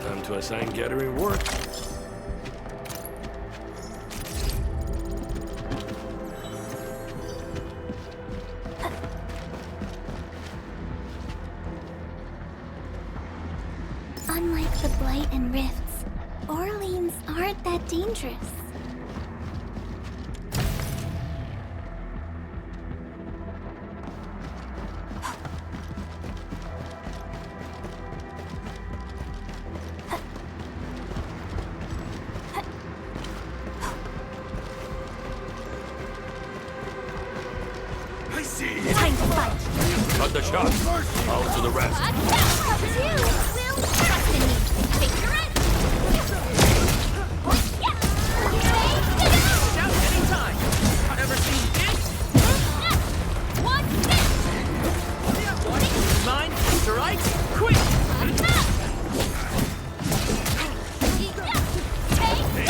Time to assign gathering work. Unlike the Blight and Rifts, Orleans aren't that dangerous. Time to fight. Cut the shot. On to the rest. Trust in me. Take your rest. Shout anytime. Ever seen this? What's this? Mine, strikes, quick!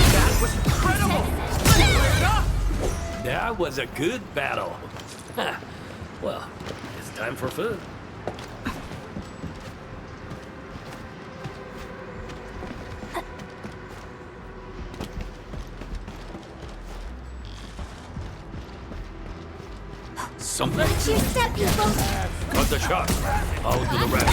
That was incredible! That was a good battle. Well, it's time for food. Something. Watch your step, people. Cut the shot. Out to the rest.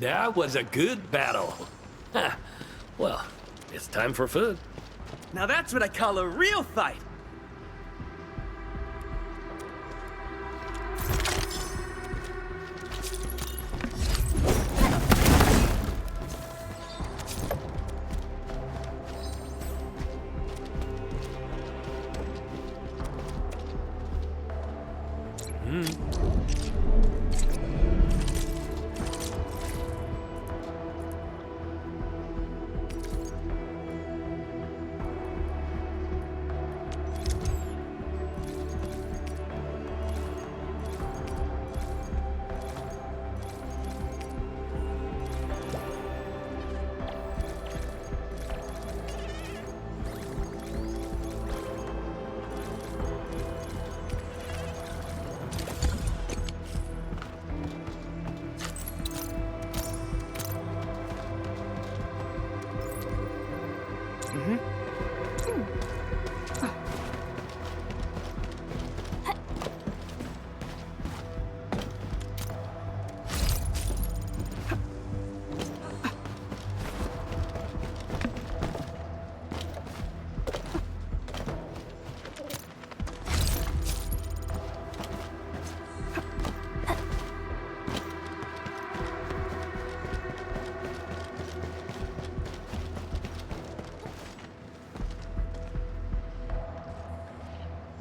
That was a good battle. Ha. Well, it's time for food. Now that's what I call a real fight.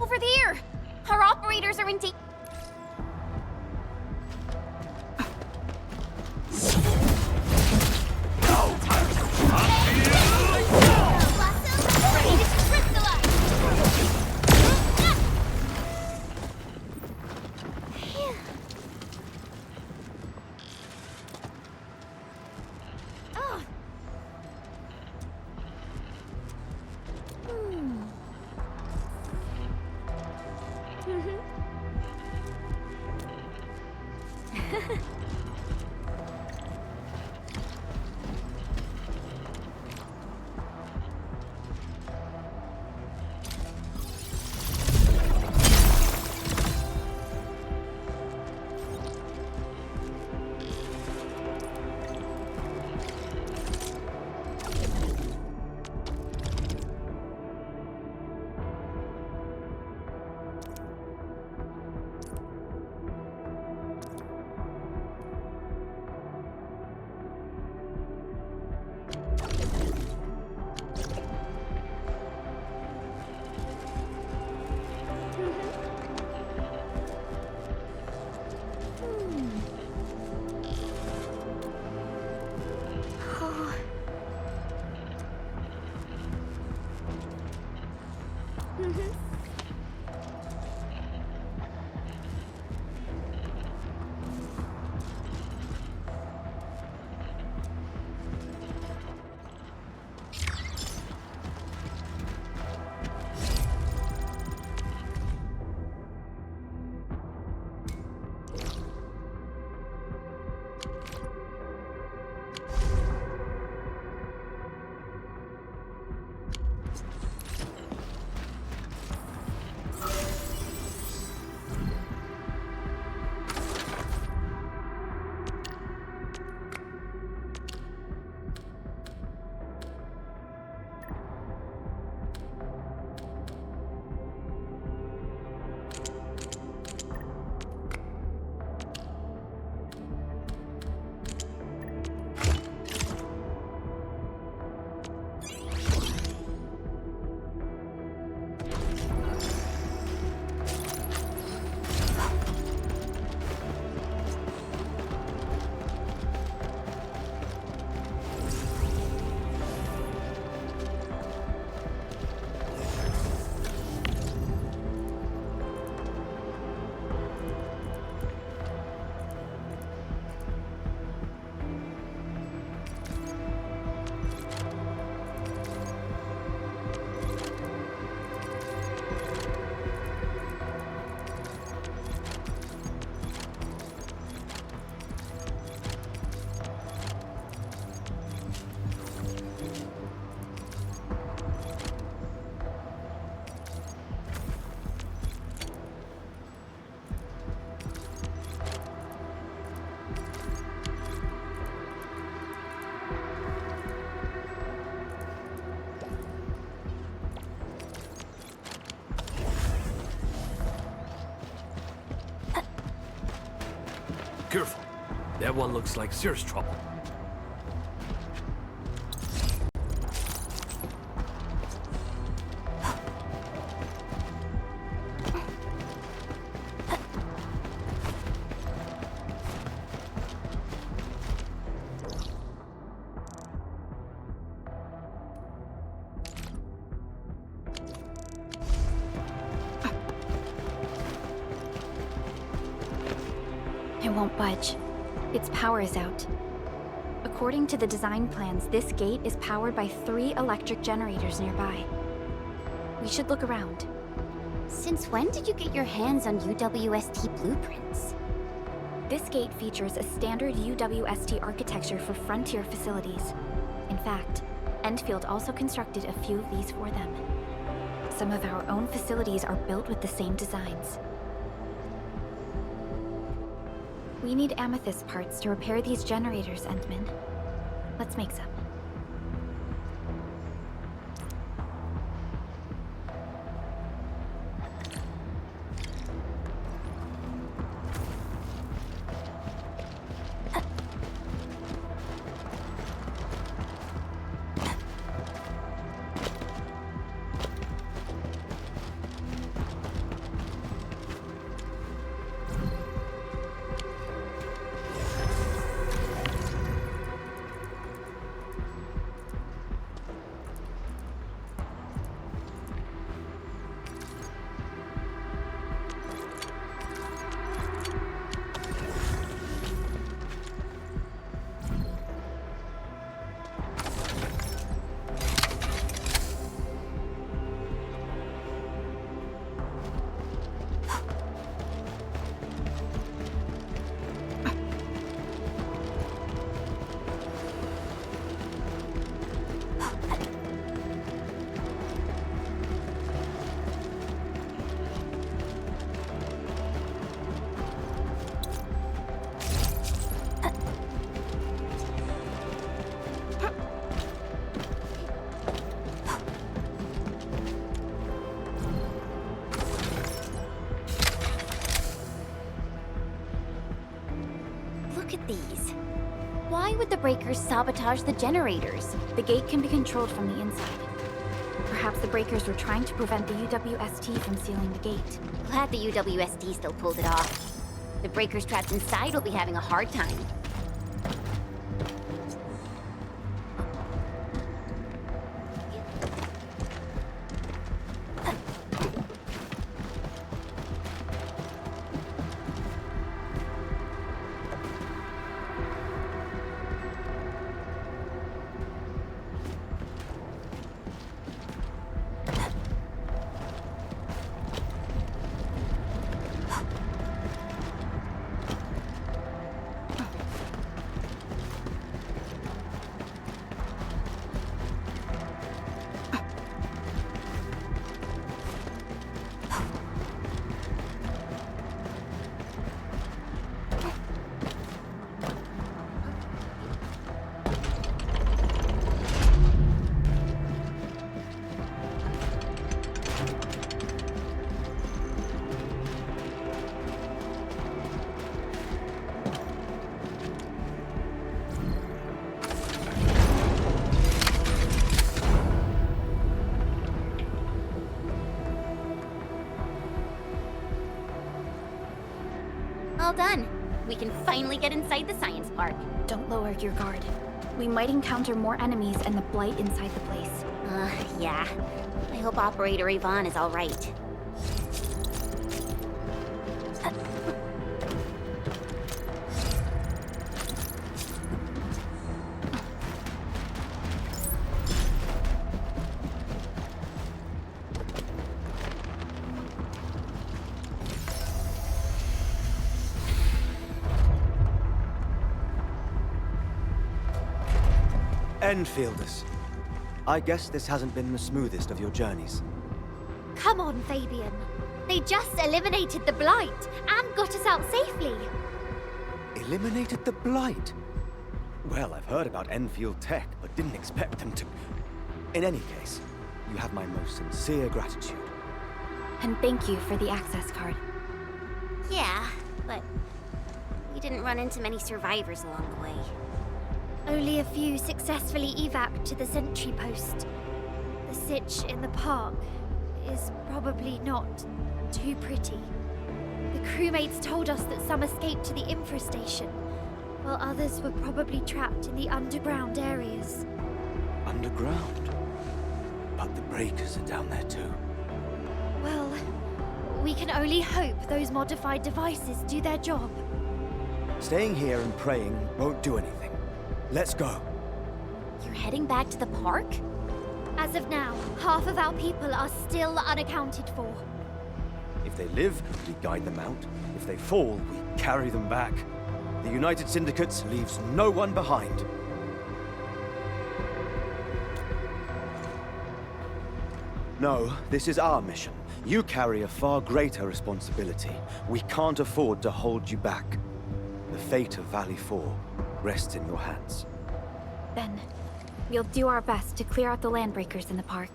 Over there! Our operators are in danger. That one looks like serious trouble. It won't budge. Its power is out. According to the design plans, this gate is powered by 3 electric generators nearby. We should look around. Since when did you get your hands on UWST blueprints? This gate features a standard UWST architecture for frontier facilities. In fact, Endfield also constructed a few of these for them. Some of our own facilities are built with the same designs. We need amethyst parts to repair these generators, Endman. Let's make some. These. Why would the breakers sabotage the generators? The gate can be controlled from the inside. Perhaps the breakers were trying to prevent the UWST from sealing the gate. Glad the UWST still pulled it off. The breakers trapped inside will be having a hard time. All done. We can finally get inside the science park. Don't lower your guard. We might encounter more enemies and the blight inside the place. Yeah. I hope Operator Yvonne is all right. Enfielders. I guess this hasn't been the smoothest of your journeys. Come on, Fabian. They just eliminated the Blight and got us out safely. Eliminated the Blight? Well, I've heard about Enfield tech, but didn't expect them to... In any case, you have my most sincere gratitude. And thank you for the access card. Yeah, but we didn't run into many survivors along the way. Only a few successfully evac'd to the sentry post. The sitch in the park is probably not too pretty. The crewmates told us that some escaped to the infrastation, while others were probably trapped in the underground areas. Underground? But the breakers are down there too. Well, we can only hope those modified devices do their job. Staying here and praying won't do anything. Let's go. You're heading back to the park? As of now, half of our people are still unaccounted for. If they live, we guide them out. If they fall, we carry them back. The United Syndicate leaves no one behind. No, this is our mission. You carry a far greater responsibility. We can't afford to hold you back. The fate of Valley 4 rests in your hands. Then, we'll do our best to clear out the landbreakers in the park.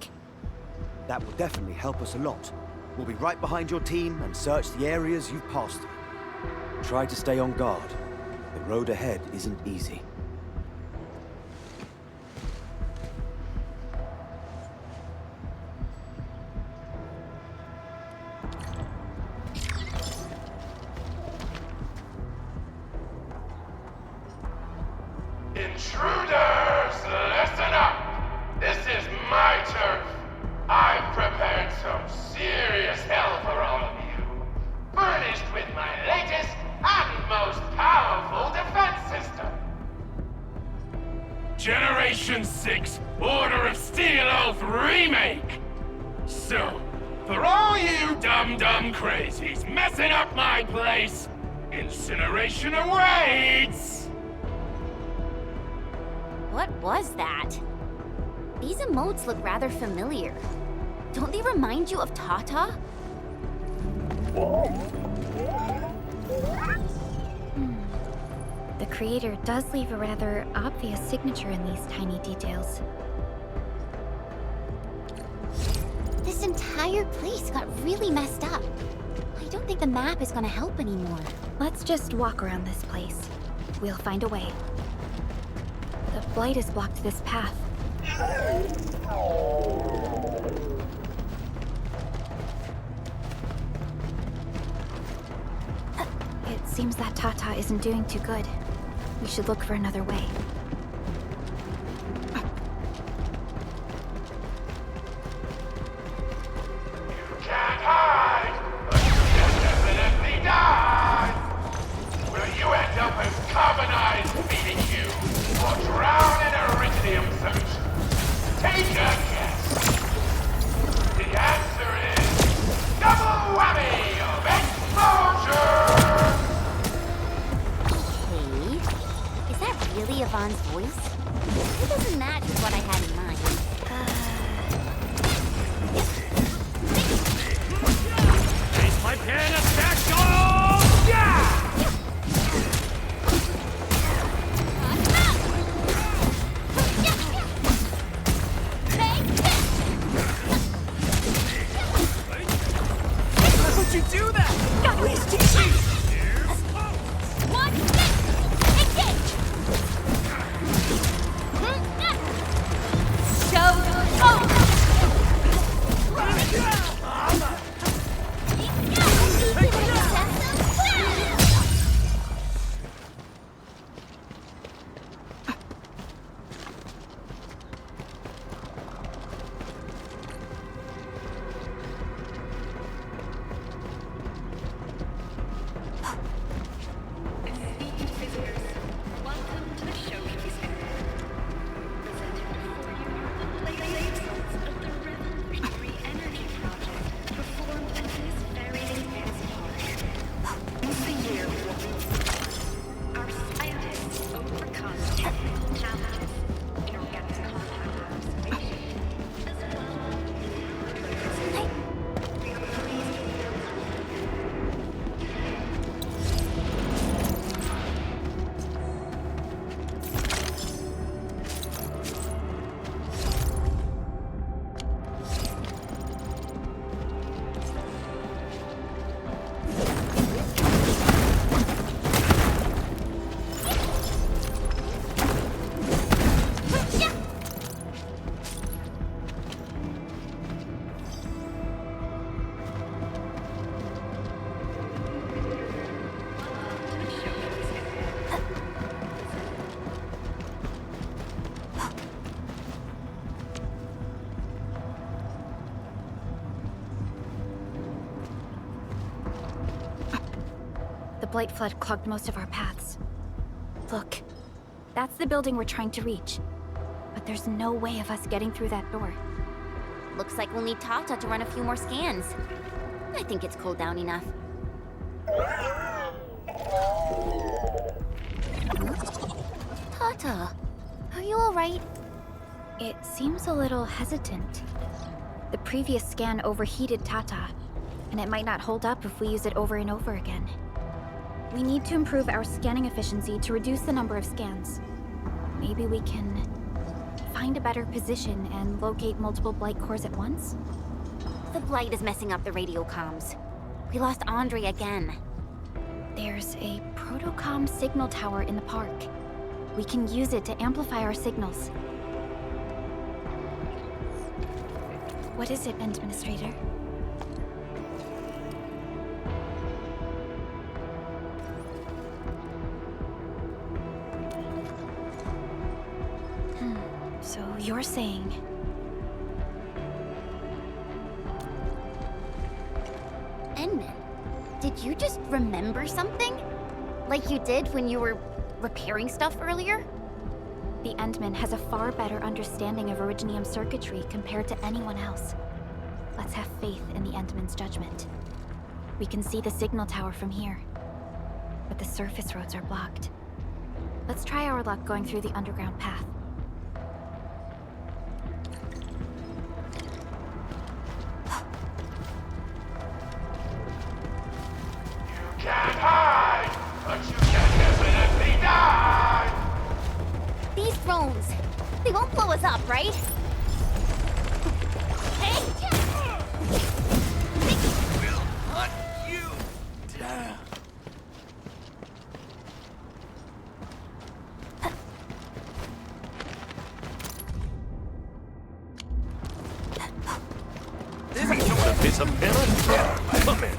That will definitely help us a lot. We'll be right behind your team and search the areas you've passed through. Try to stay on guard. The road ahead isn't easy. Intruders, listen up! This is my turf. I've prepared some serious hell for all of you. Furnished with my latest and most powerful defense system. Generation 6 Order of Steel Oath Remake! So, for all you dumb crazies messing up my place, incineration awaits! What was that? These emotes look rather familiar. Don't they remind you of Tata? The creator does leave a rather obvious signature in these tiny details. This entire place got really messed up. I don't think the map is gonna help anymore. Let's just walk around this place. We'll find a way. The blight has blocked this path. It seems that Tata isn't doing too good. We should look for another way. Can't hide, but you can definitely die! Will you end up as carbonized feeding you, or drown in iridium solution? Take a guess! The answer is double whammy of exposure! Okay. Is that really Yvonne's voice? It doesn't match with what I had in mind. Face my pen, attack, go! Yeah! How would you do that? Please teach me! One, engage! Show over! blight flood clogged most of our paths. Look, that's the building we're trying to reach. But there's no way of us getting through that door. Looks like we'll need Tata to run a few more scans. I think it's cooled down enough. Tata, are you alright? It seems a little hesitant. The previous scan overheated Tata, and it might not hold up if we use it over and over again. We need to improve our scanning efficiency to reduce the number of scans. Maybe we can find a better position and locate multiple blight cores at once? The blight is messing up the radio comms. We lost Andre again. There's a protocom signal tower in the park. We can use it to amplify our signals. What is it, Administrator? So you're saying... Endman, did you just remember something? Like you did when you were repairing stuff earlier? The Endman has a far better understanding of Originium circuitry compared to anyone else. Let's have faith in the Endman's judgment. We can see the signal tower from here, but the surface roads are blocked. Let's try our luck going through the underground path. You can't hide, but you can definitely die! These drones, they won't blow us up, right? Hey! We'll hunt you down. This ain't no disappearance. Come in.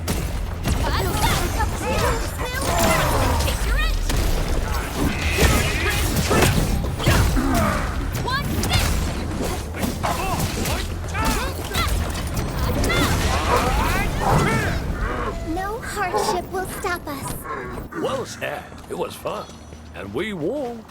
No hardship will stop us. Well said. It was fun. And we won.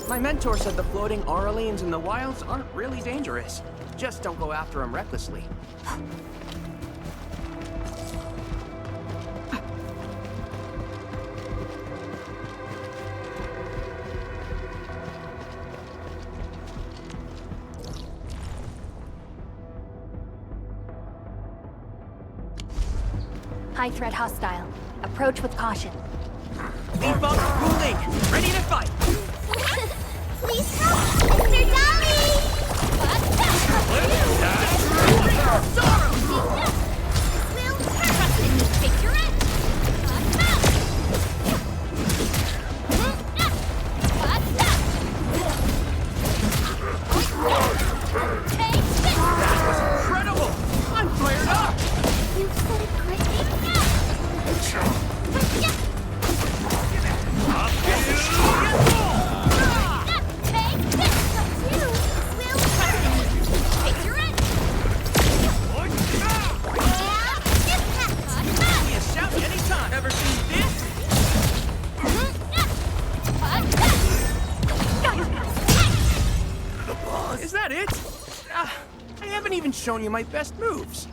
My mentor said the floating Aurelians in the wilds aren't really dangerous. Just don't go after them recklessly. High threat hostile. Approach with caution. Speed bump, cooling, ready to fight. Please help, Mr. Dolly! Sorrow! Will trust in me, figure it! That was incredible! I'm fired up! You said it great. Is that it? I haven't even shown you my best moves.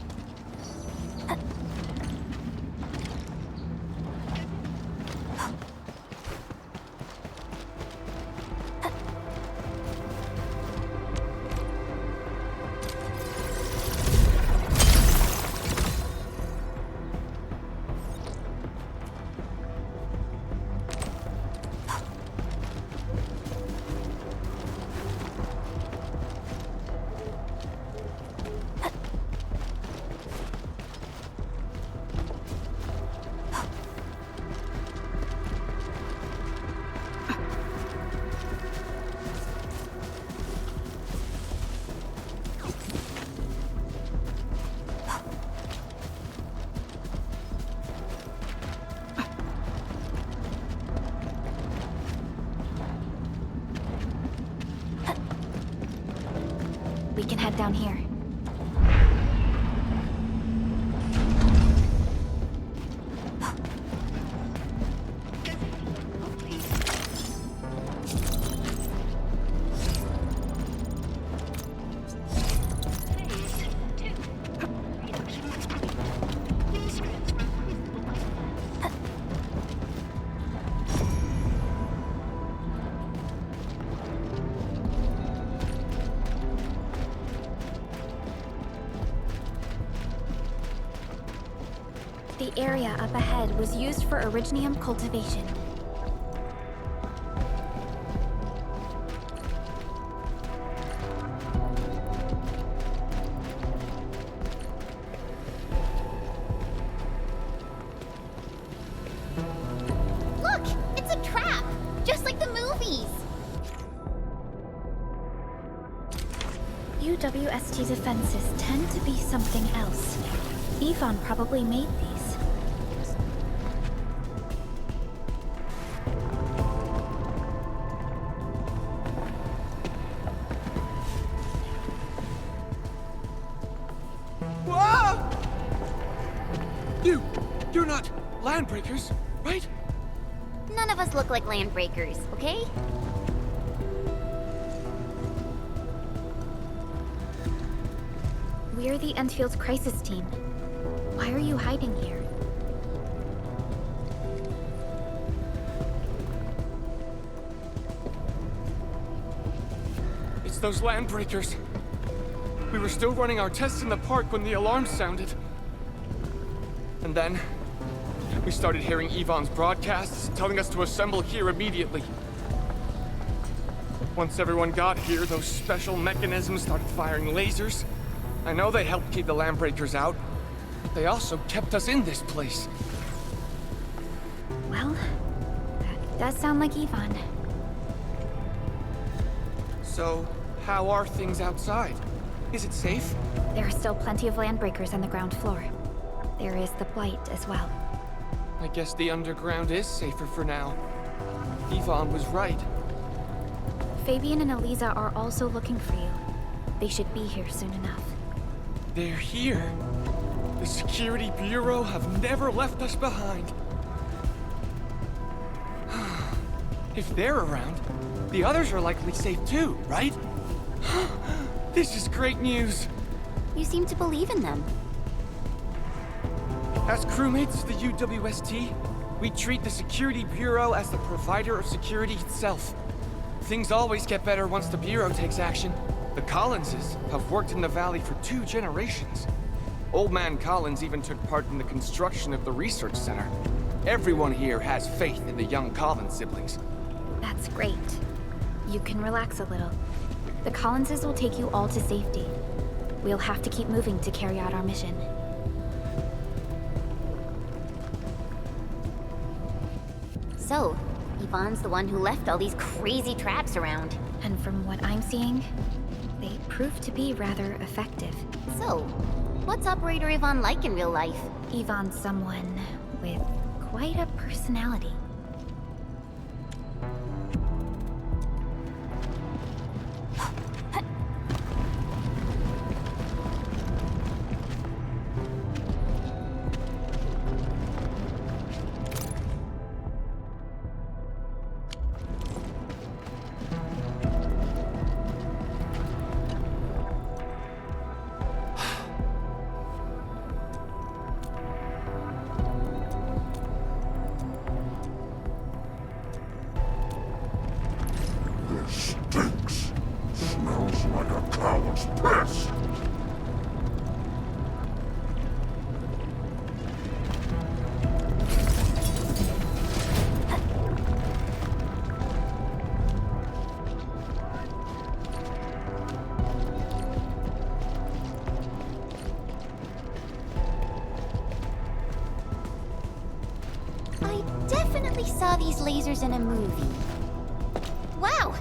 We can head down here. The area up ahead was used for originium cultivation. Look! It's a trap! Just like the movies! UWST defenses tend to be something else. Yvonne probably made these. You're not landbreakers, right? None of us look like landbreakers, okay? We're the Endfield crisis team. Why are you hiding here? It's those landbreakers. We were still running our tests in the park when the alarm sounded. And then, we started hearing Yvonne's broadcasts telling us to assemble here immediately. Once everyone got here, those special mechanisms started firing lasers. I know they helped keep the landbreakers out, but they also kept us in this place. Well, that does sound like Yvonne. So, how are things outside? Is it safe? There are still plenty of landbreakers on the ground floor. There is the Blight as well. I guess the underground is safer for now. Yvonne was right. Fabian and Eliza are also looking for you. They should be here soon enough. They're here. The Security Bureau have never left us behind. If they're around, the others are likely safe too, right? This is great news. You seem to believe in them. As crewmates of the UWST, we treat the Security Bureau as the provider of security itself. Things always get better once the Bureau takes action. The Collinses have worked in the Valley for 2 generations. Old Man Collins even took part in the construction of the research center. Everyone here has faith in the young Collins siblings. That's great. You can relax a little. The Collinses will take you all to safety. We'll have to keep moving to carry out our mission. So, Yvonne's the one who left all these crazy traps around. And from what I'm seeing, they prove to be rather effective. So, what's Operator Yvonne like in real life? Yvonne's someone with quite a personality. Saw these lasers in a movie. Wow!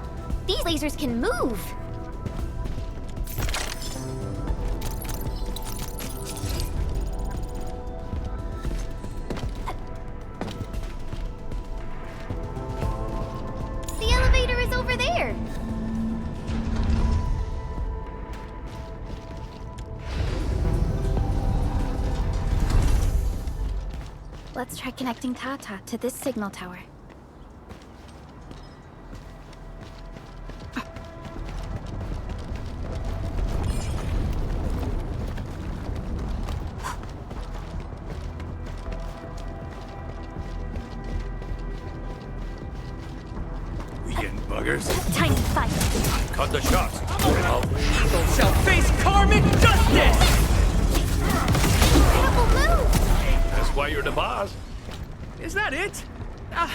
These lasers can move! The elevator is over there! Let's try connecting Tata to this signal tower. We getting buggers? Time to fight. Cut the shots. Evil shall face karmic justice! That's why you're the boss. Is that it? I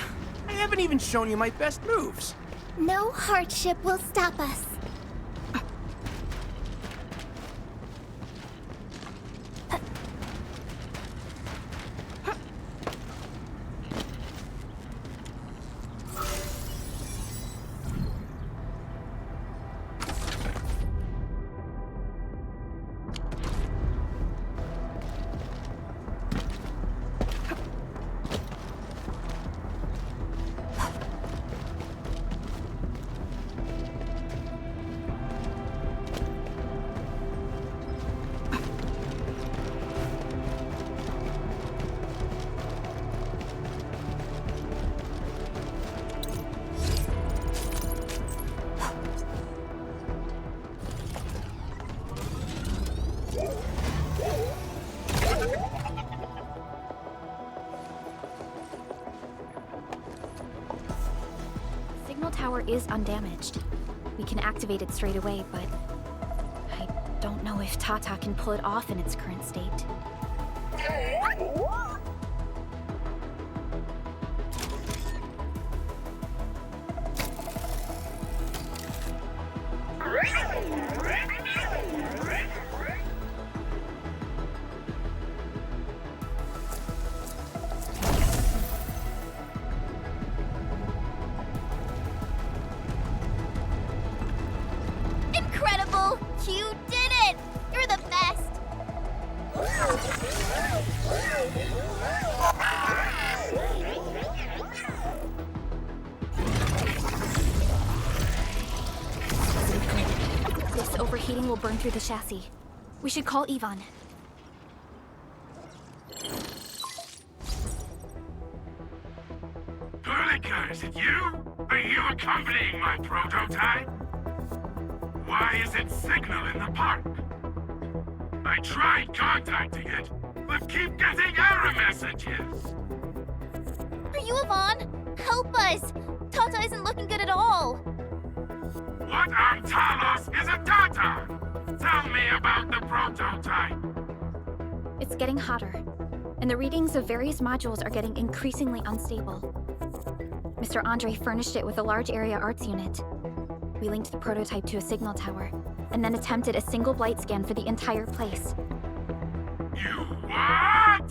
haven't even shown you my best moves. No hardship will stop us. Signal tower is undamaged. We can activate it straight away, but I don't know if Tata can pull it off in its current state. Incredible! You did it! You're the best! This overheating will burn through the chassis. We should call Ivan. Perlica, is it you? Are you accompanying my prototype? Why is it signal in the park? I tried contacting it, but keep getting error messages. Are you Ivan? Help us! Tata isn't looking good at all. What on Talos is a data? Tell me about the prototype. It's getting hotter, and the readings of various modules are getting increasingly unstable. Mr. Andre furnished it with a large area arts unit. We linked the prototype to a signal tower, and then attempted a single blight scan for the entire place. You what?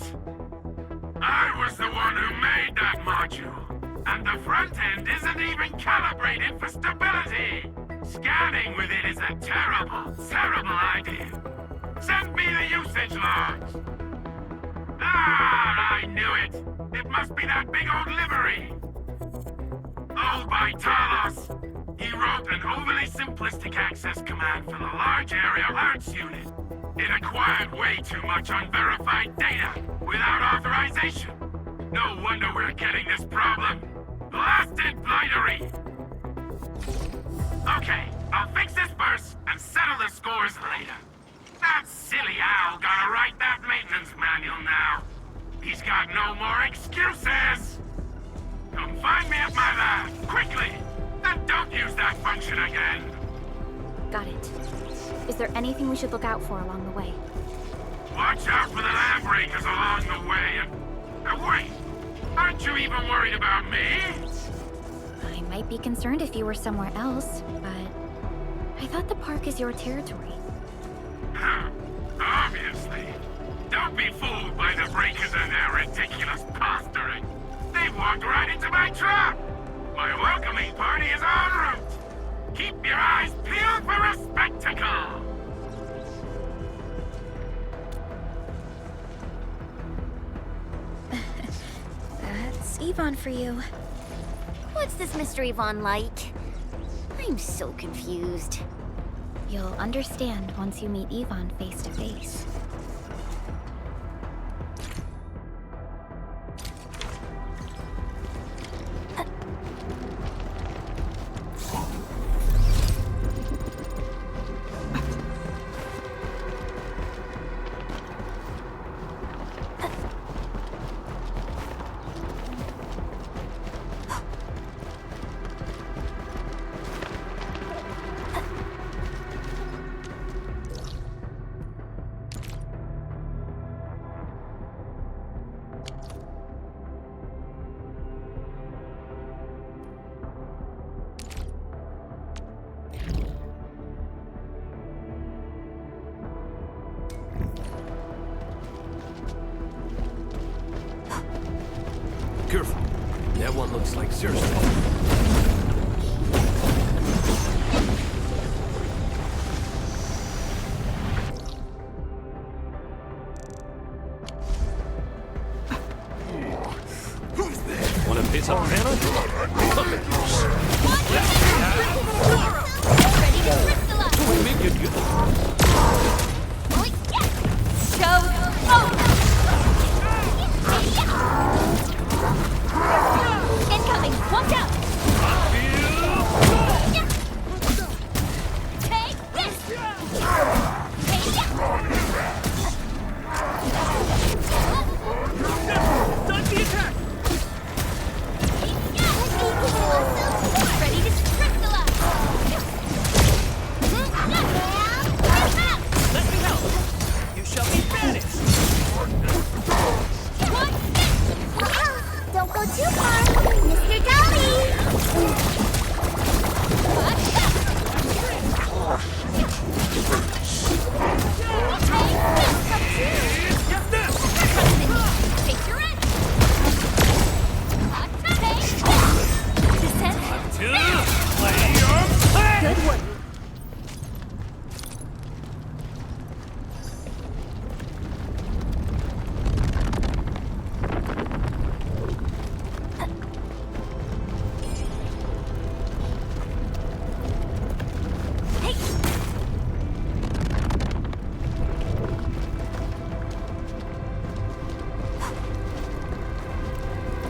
I was the one who made that module, and the front end isn't even calibrated for stability. Scanning with it is a terrible, terrible idea. Send me the usage logs. Ah, I knew it. It must be that big old livery. Owned by Talos. He wrote an overly simplistic access command for the large area arts unit. It acquired way too much unverified data without authorization. No wonder we're getting this problem. Blasted blightery! Okay, I'll fix this burst and settle the scores later. That silly owl gotta write that maintenance manual now. He's got no more excuses! Come find me at my lab, quickly! And don't use that function again! Got it. Is there anything we should look out for along the way? Watch out for the land breakers along the way and wait! Aren't you even worried about me? I might be concerned if you were somewhere else, but I thought the park is your territory. Obviously. Don't be fooled by the breakers and their ridiculous posturing. They walked right into my trap! My welcoming party is en route! Keep your eyes peeled for a spectacle! That's Ivan for you. What's this Mr. Ivan like? I'm so confused. You'll understand once you meet Ivan face to face. That one looks like seriously. Want a piece of Hannah? Make it good. Incoming! Watch out! Take this! Dodge the attack! Ready to crystallize! Let me help! You shall be banished! Don't go too far, Mr. Dolly! Take your end! Good work.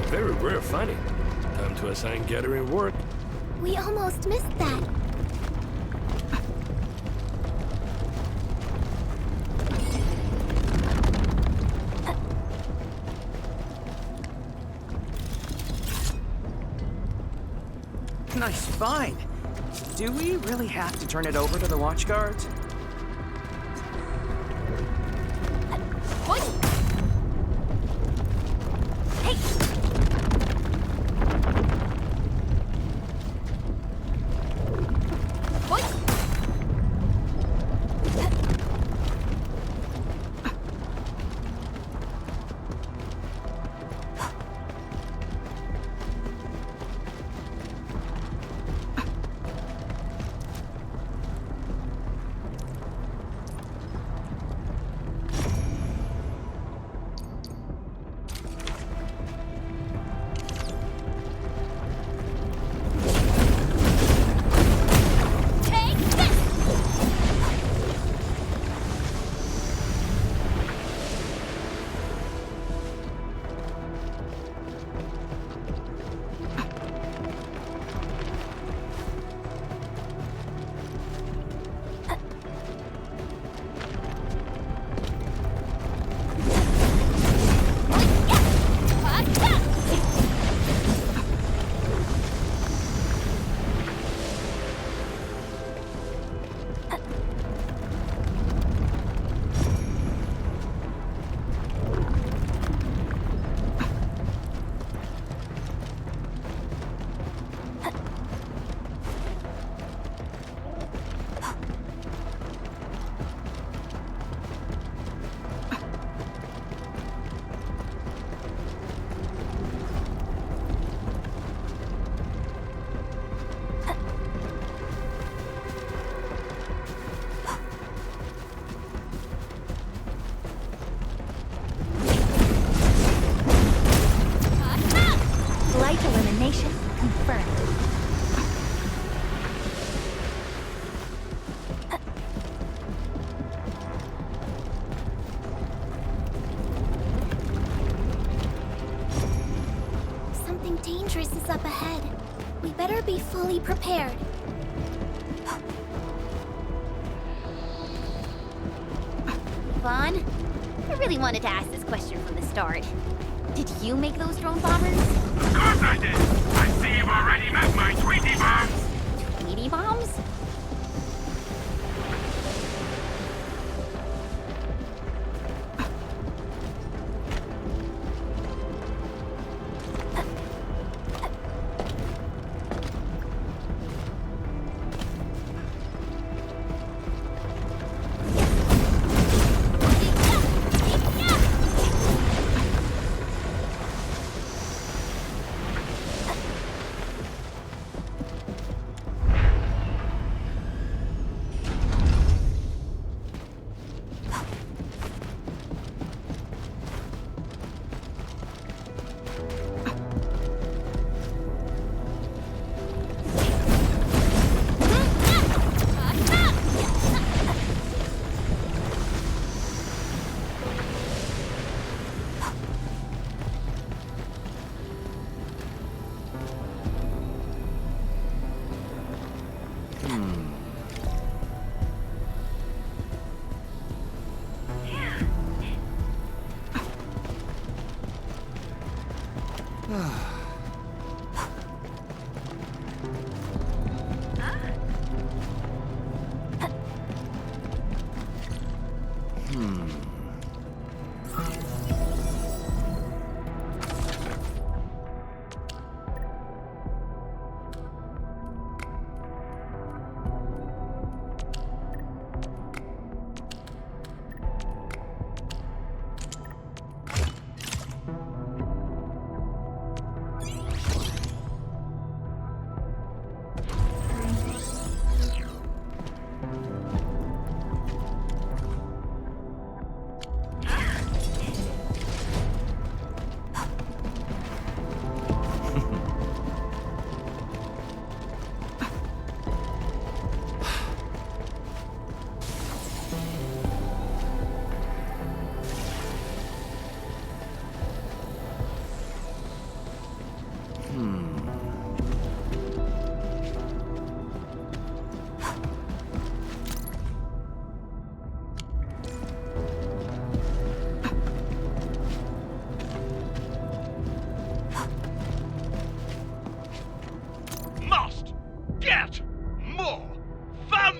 Very rare finding. Time to assign gathering work. We almost missed that. Nice find. Do we really have to turn it over to the watch guards? Elimination confirmed. Something dangerous is up ahead. We better be fully prepared. Vaughn, I really wanted to ask this question from the start. Did you make those drone bombers? Of course I did! I see you've already met my Tweety bombs! Tweety bombs?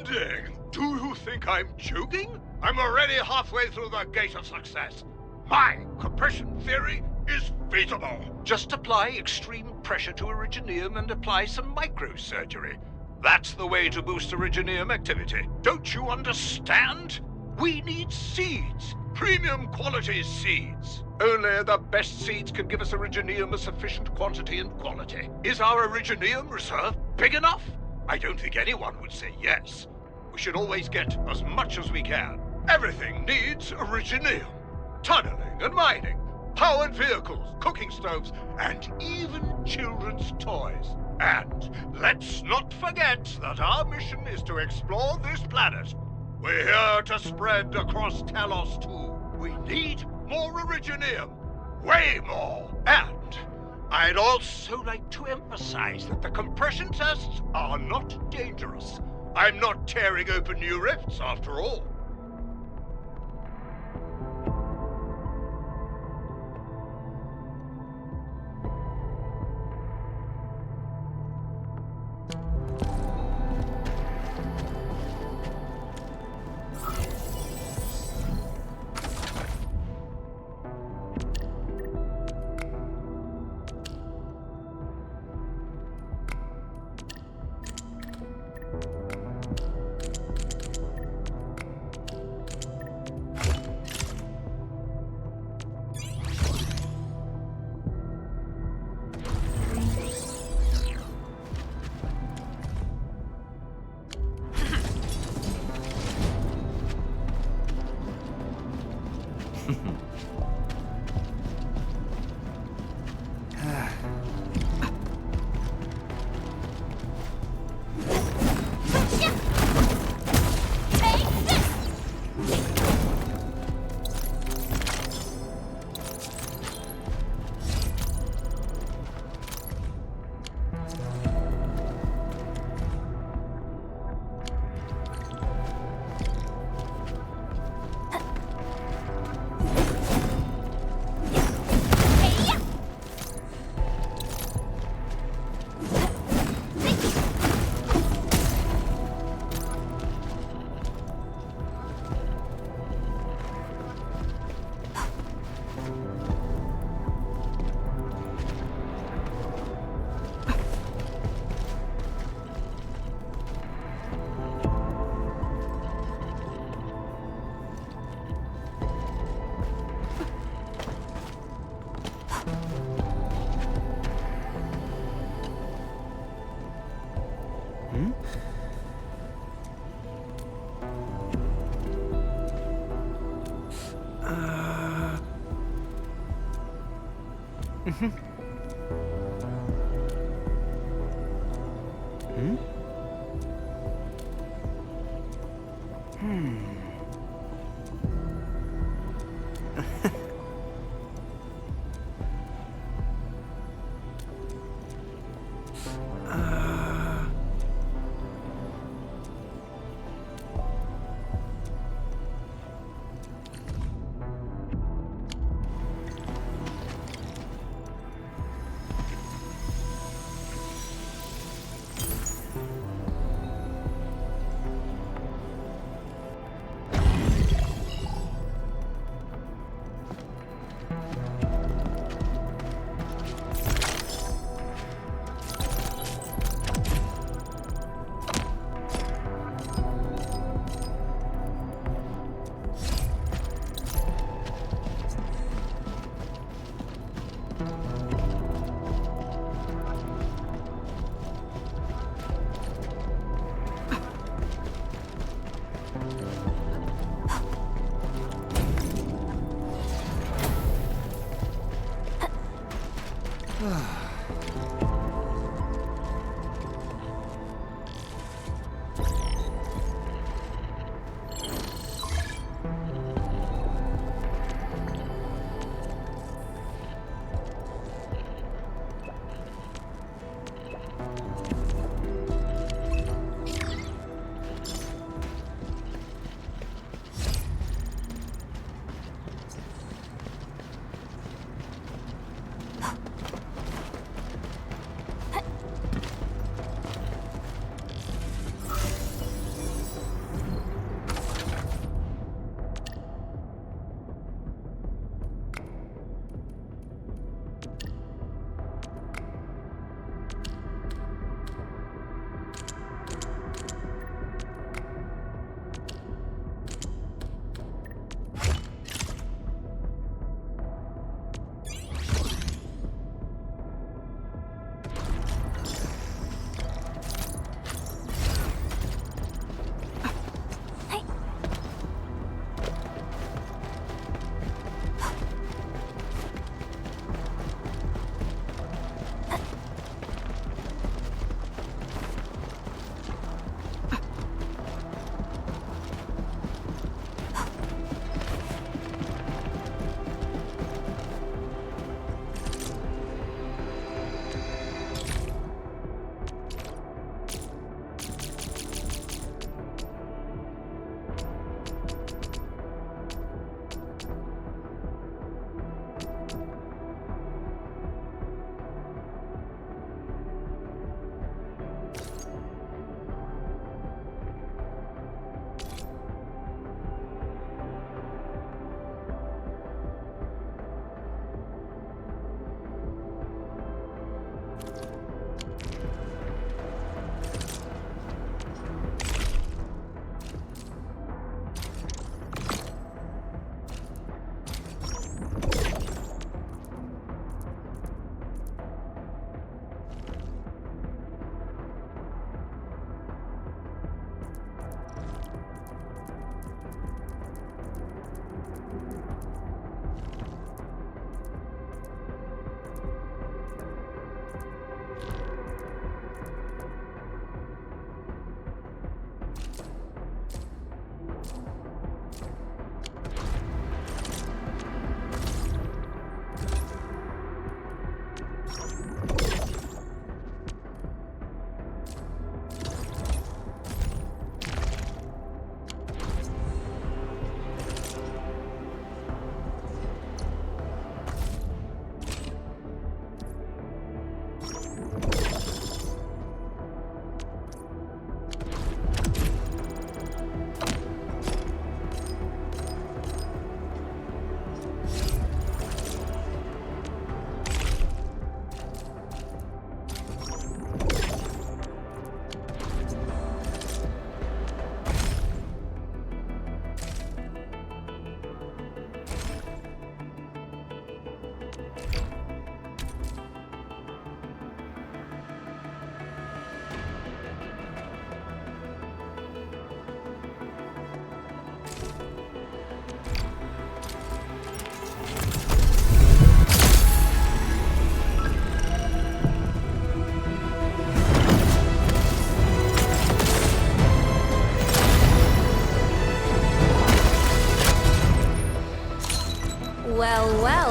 Outstanding! Do you think I'm joking? I'm already halfway through the gate of success. My compression theory is feasible. Just apply extreme pressure to Originium and apply some microsurgery. That's the way to boost Originium activity. Don't you understand? We need seeds. Premium quality seeds. Only the best seeds can give us Originium a sufficient quantity and quality. Is our Originium reserve big enough? I don't think anyone would say yes. We should always get as much as we can. Everything needs Originium. Tunneling and mining, powered vehicles, cooking stoves, and even children's toys. And let's not forget that our mission is to explore this planet. We're here to spread across Talos too. We need more Originium. Way more. And I'd also like to emphasize that the compression tests are not dangerous. I'm not tearing open new rifts after all.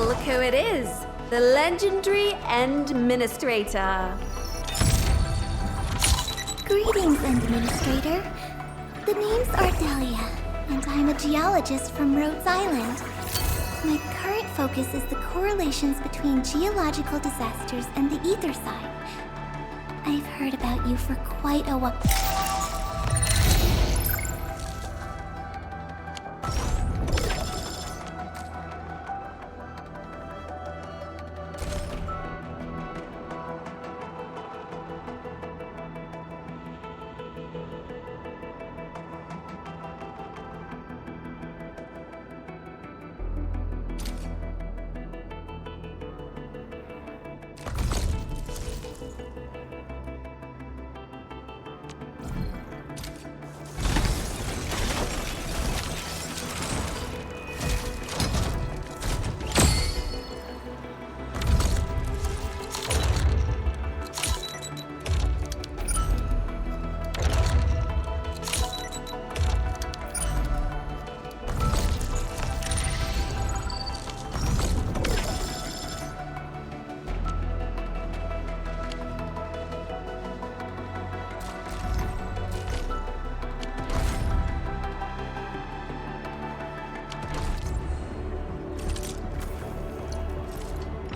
Well, look who it is. The legendary Endministrator. Greetings, Administrator. The name's Ardelia, and I'm a geologist from Rhodes Island. My current focus is the correlations between geological disasters and the ether side. I've heard about you for quite a while.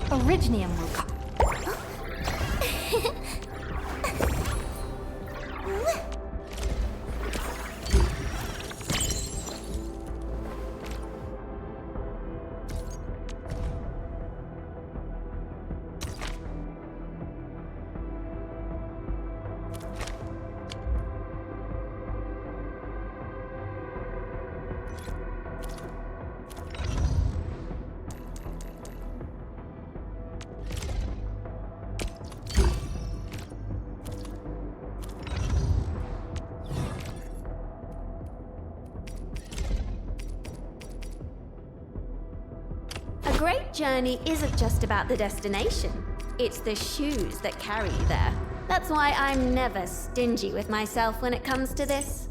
Originium will come. A great journey isn't just about the destination. It's the shoes that carry you there. That's why I'm never stingy with myself when it comes to this.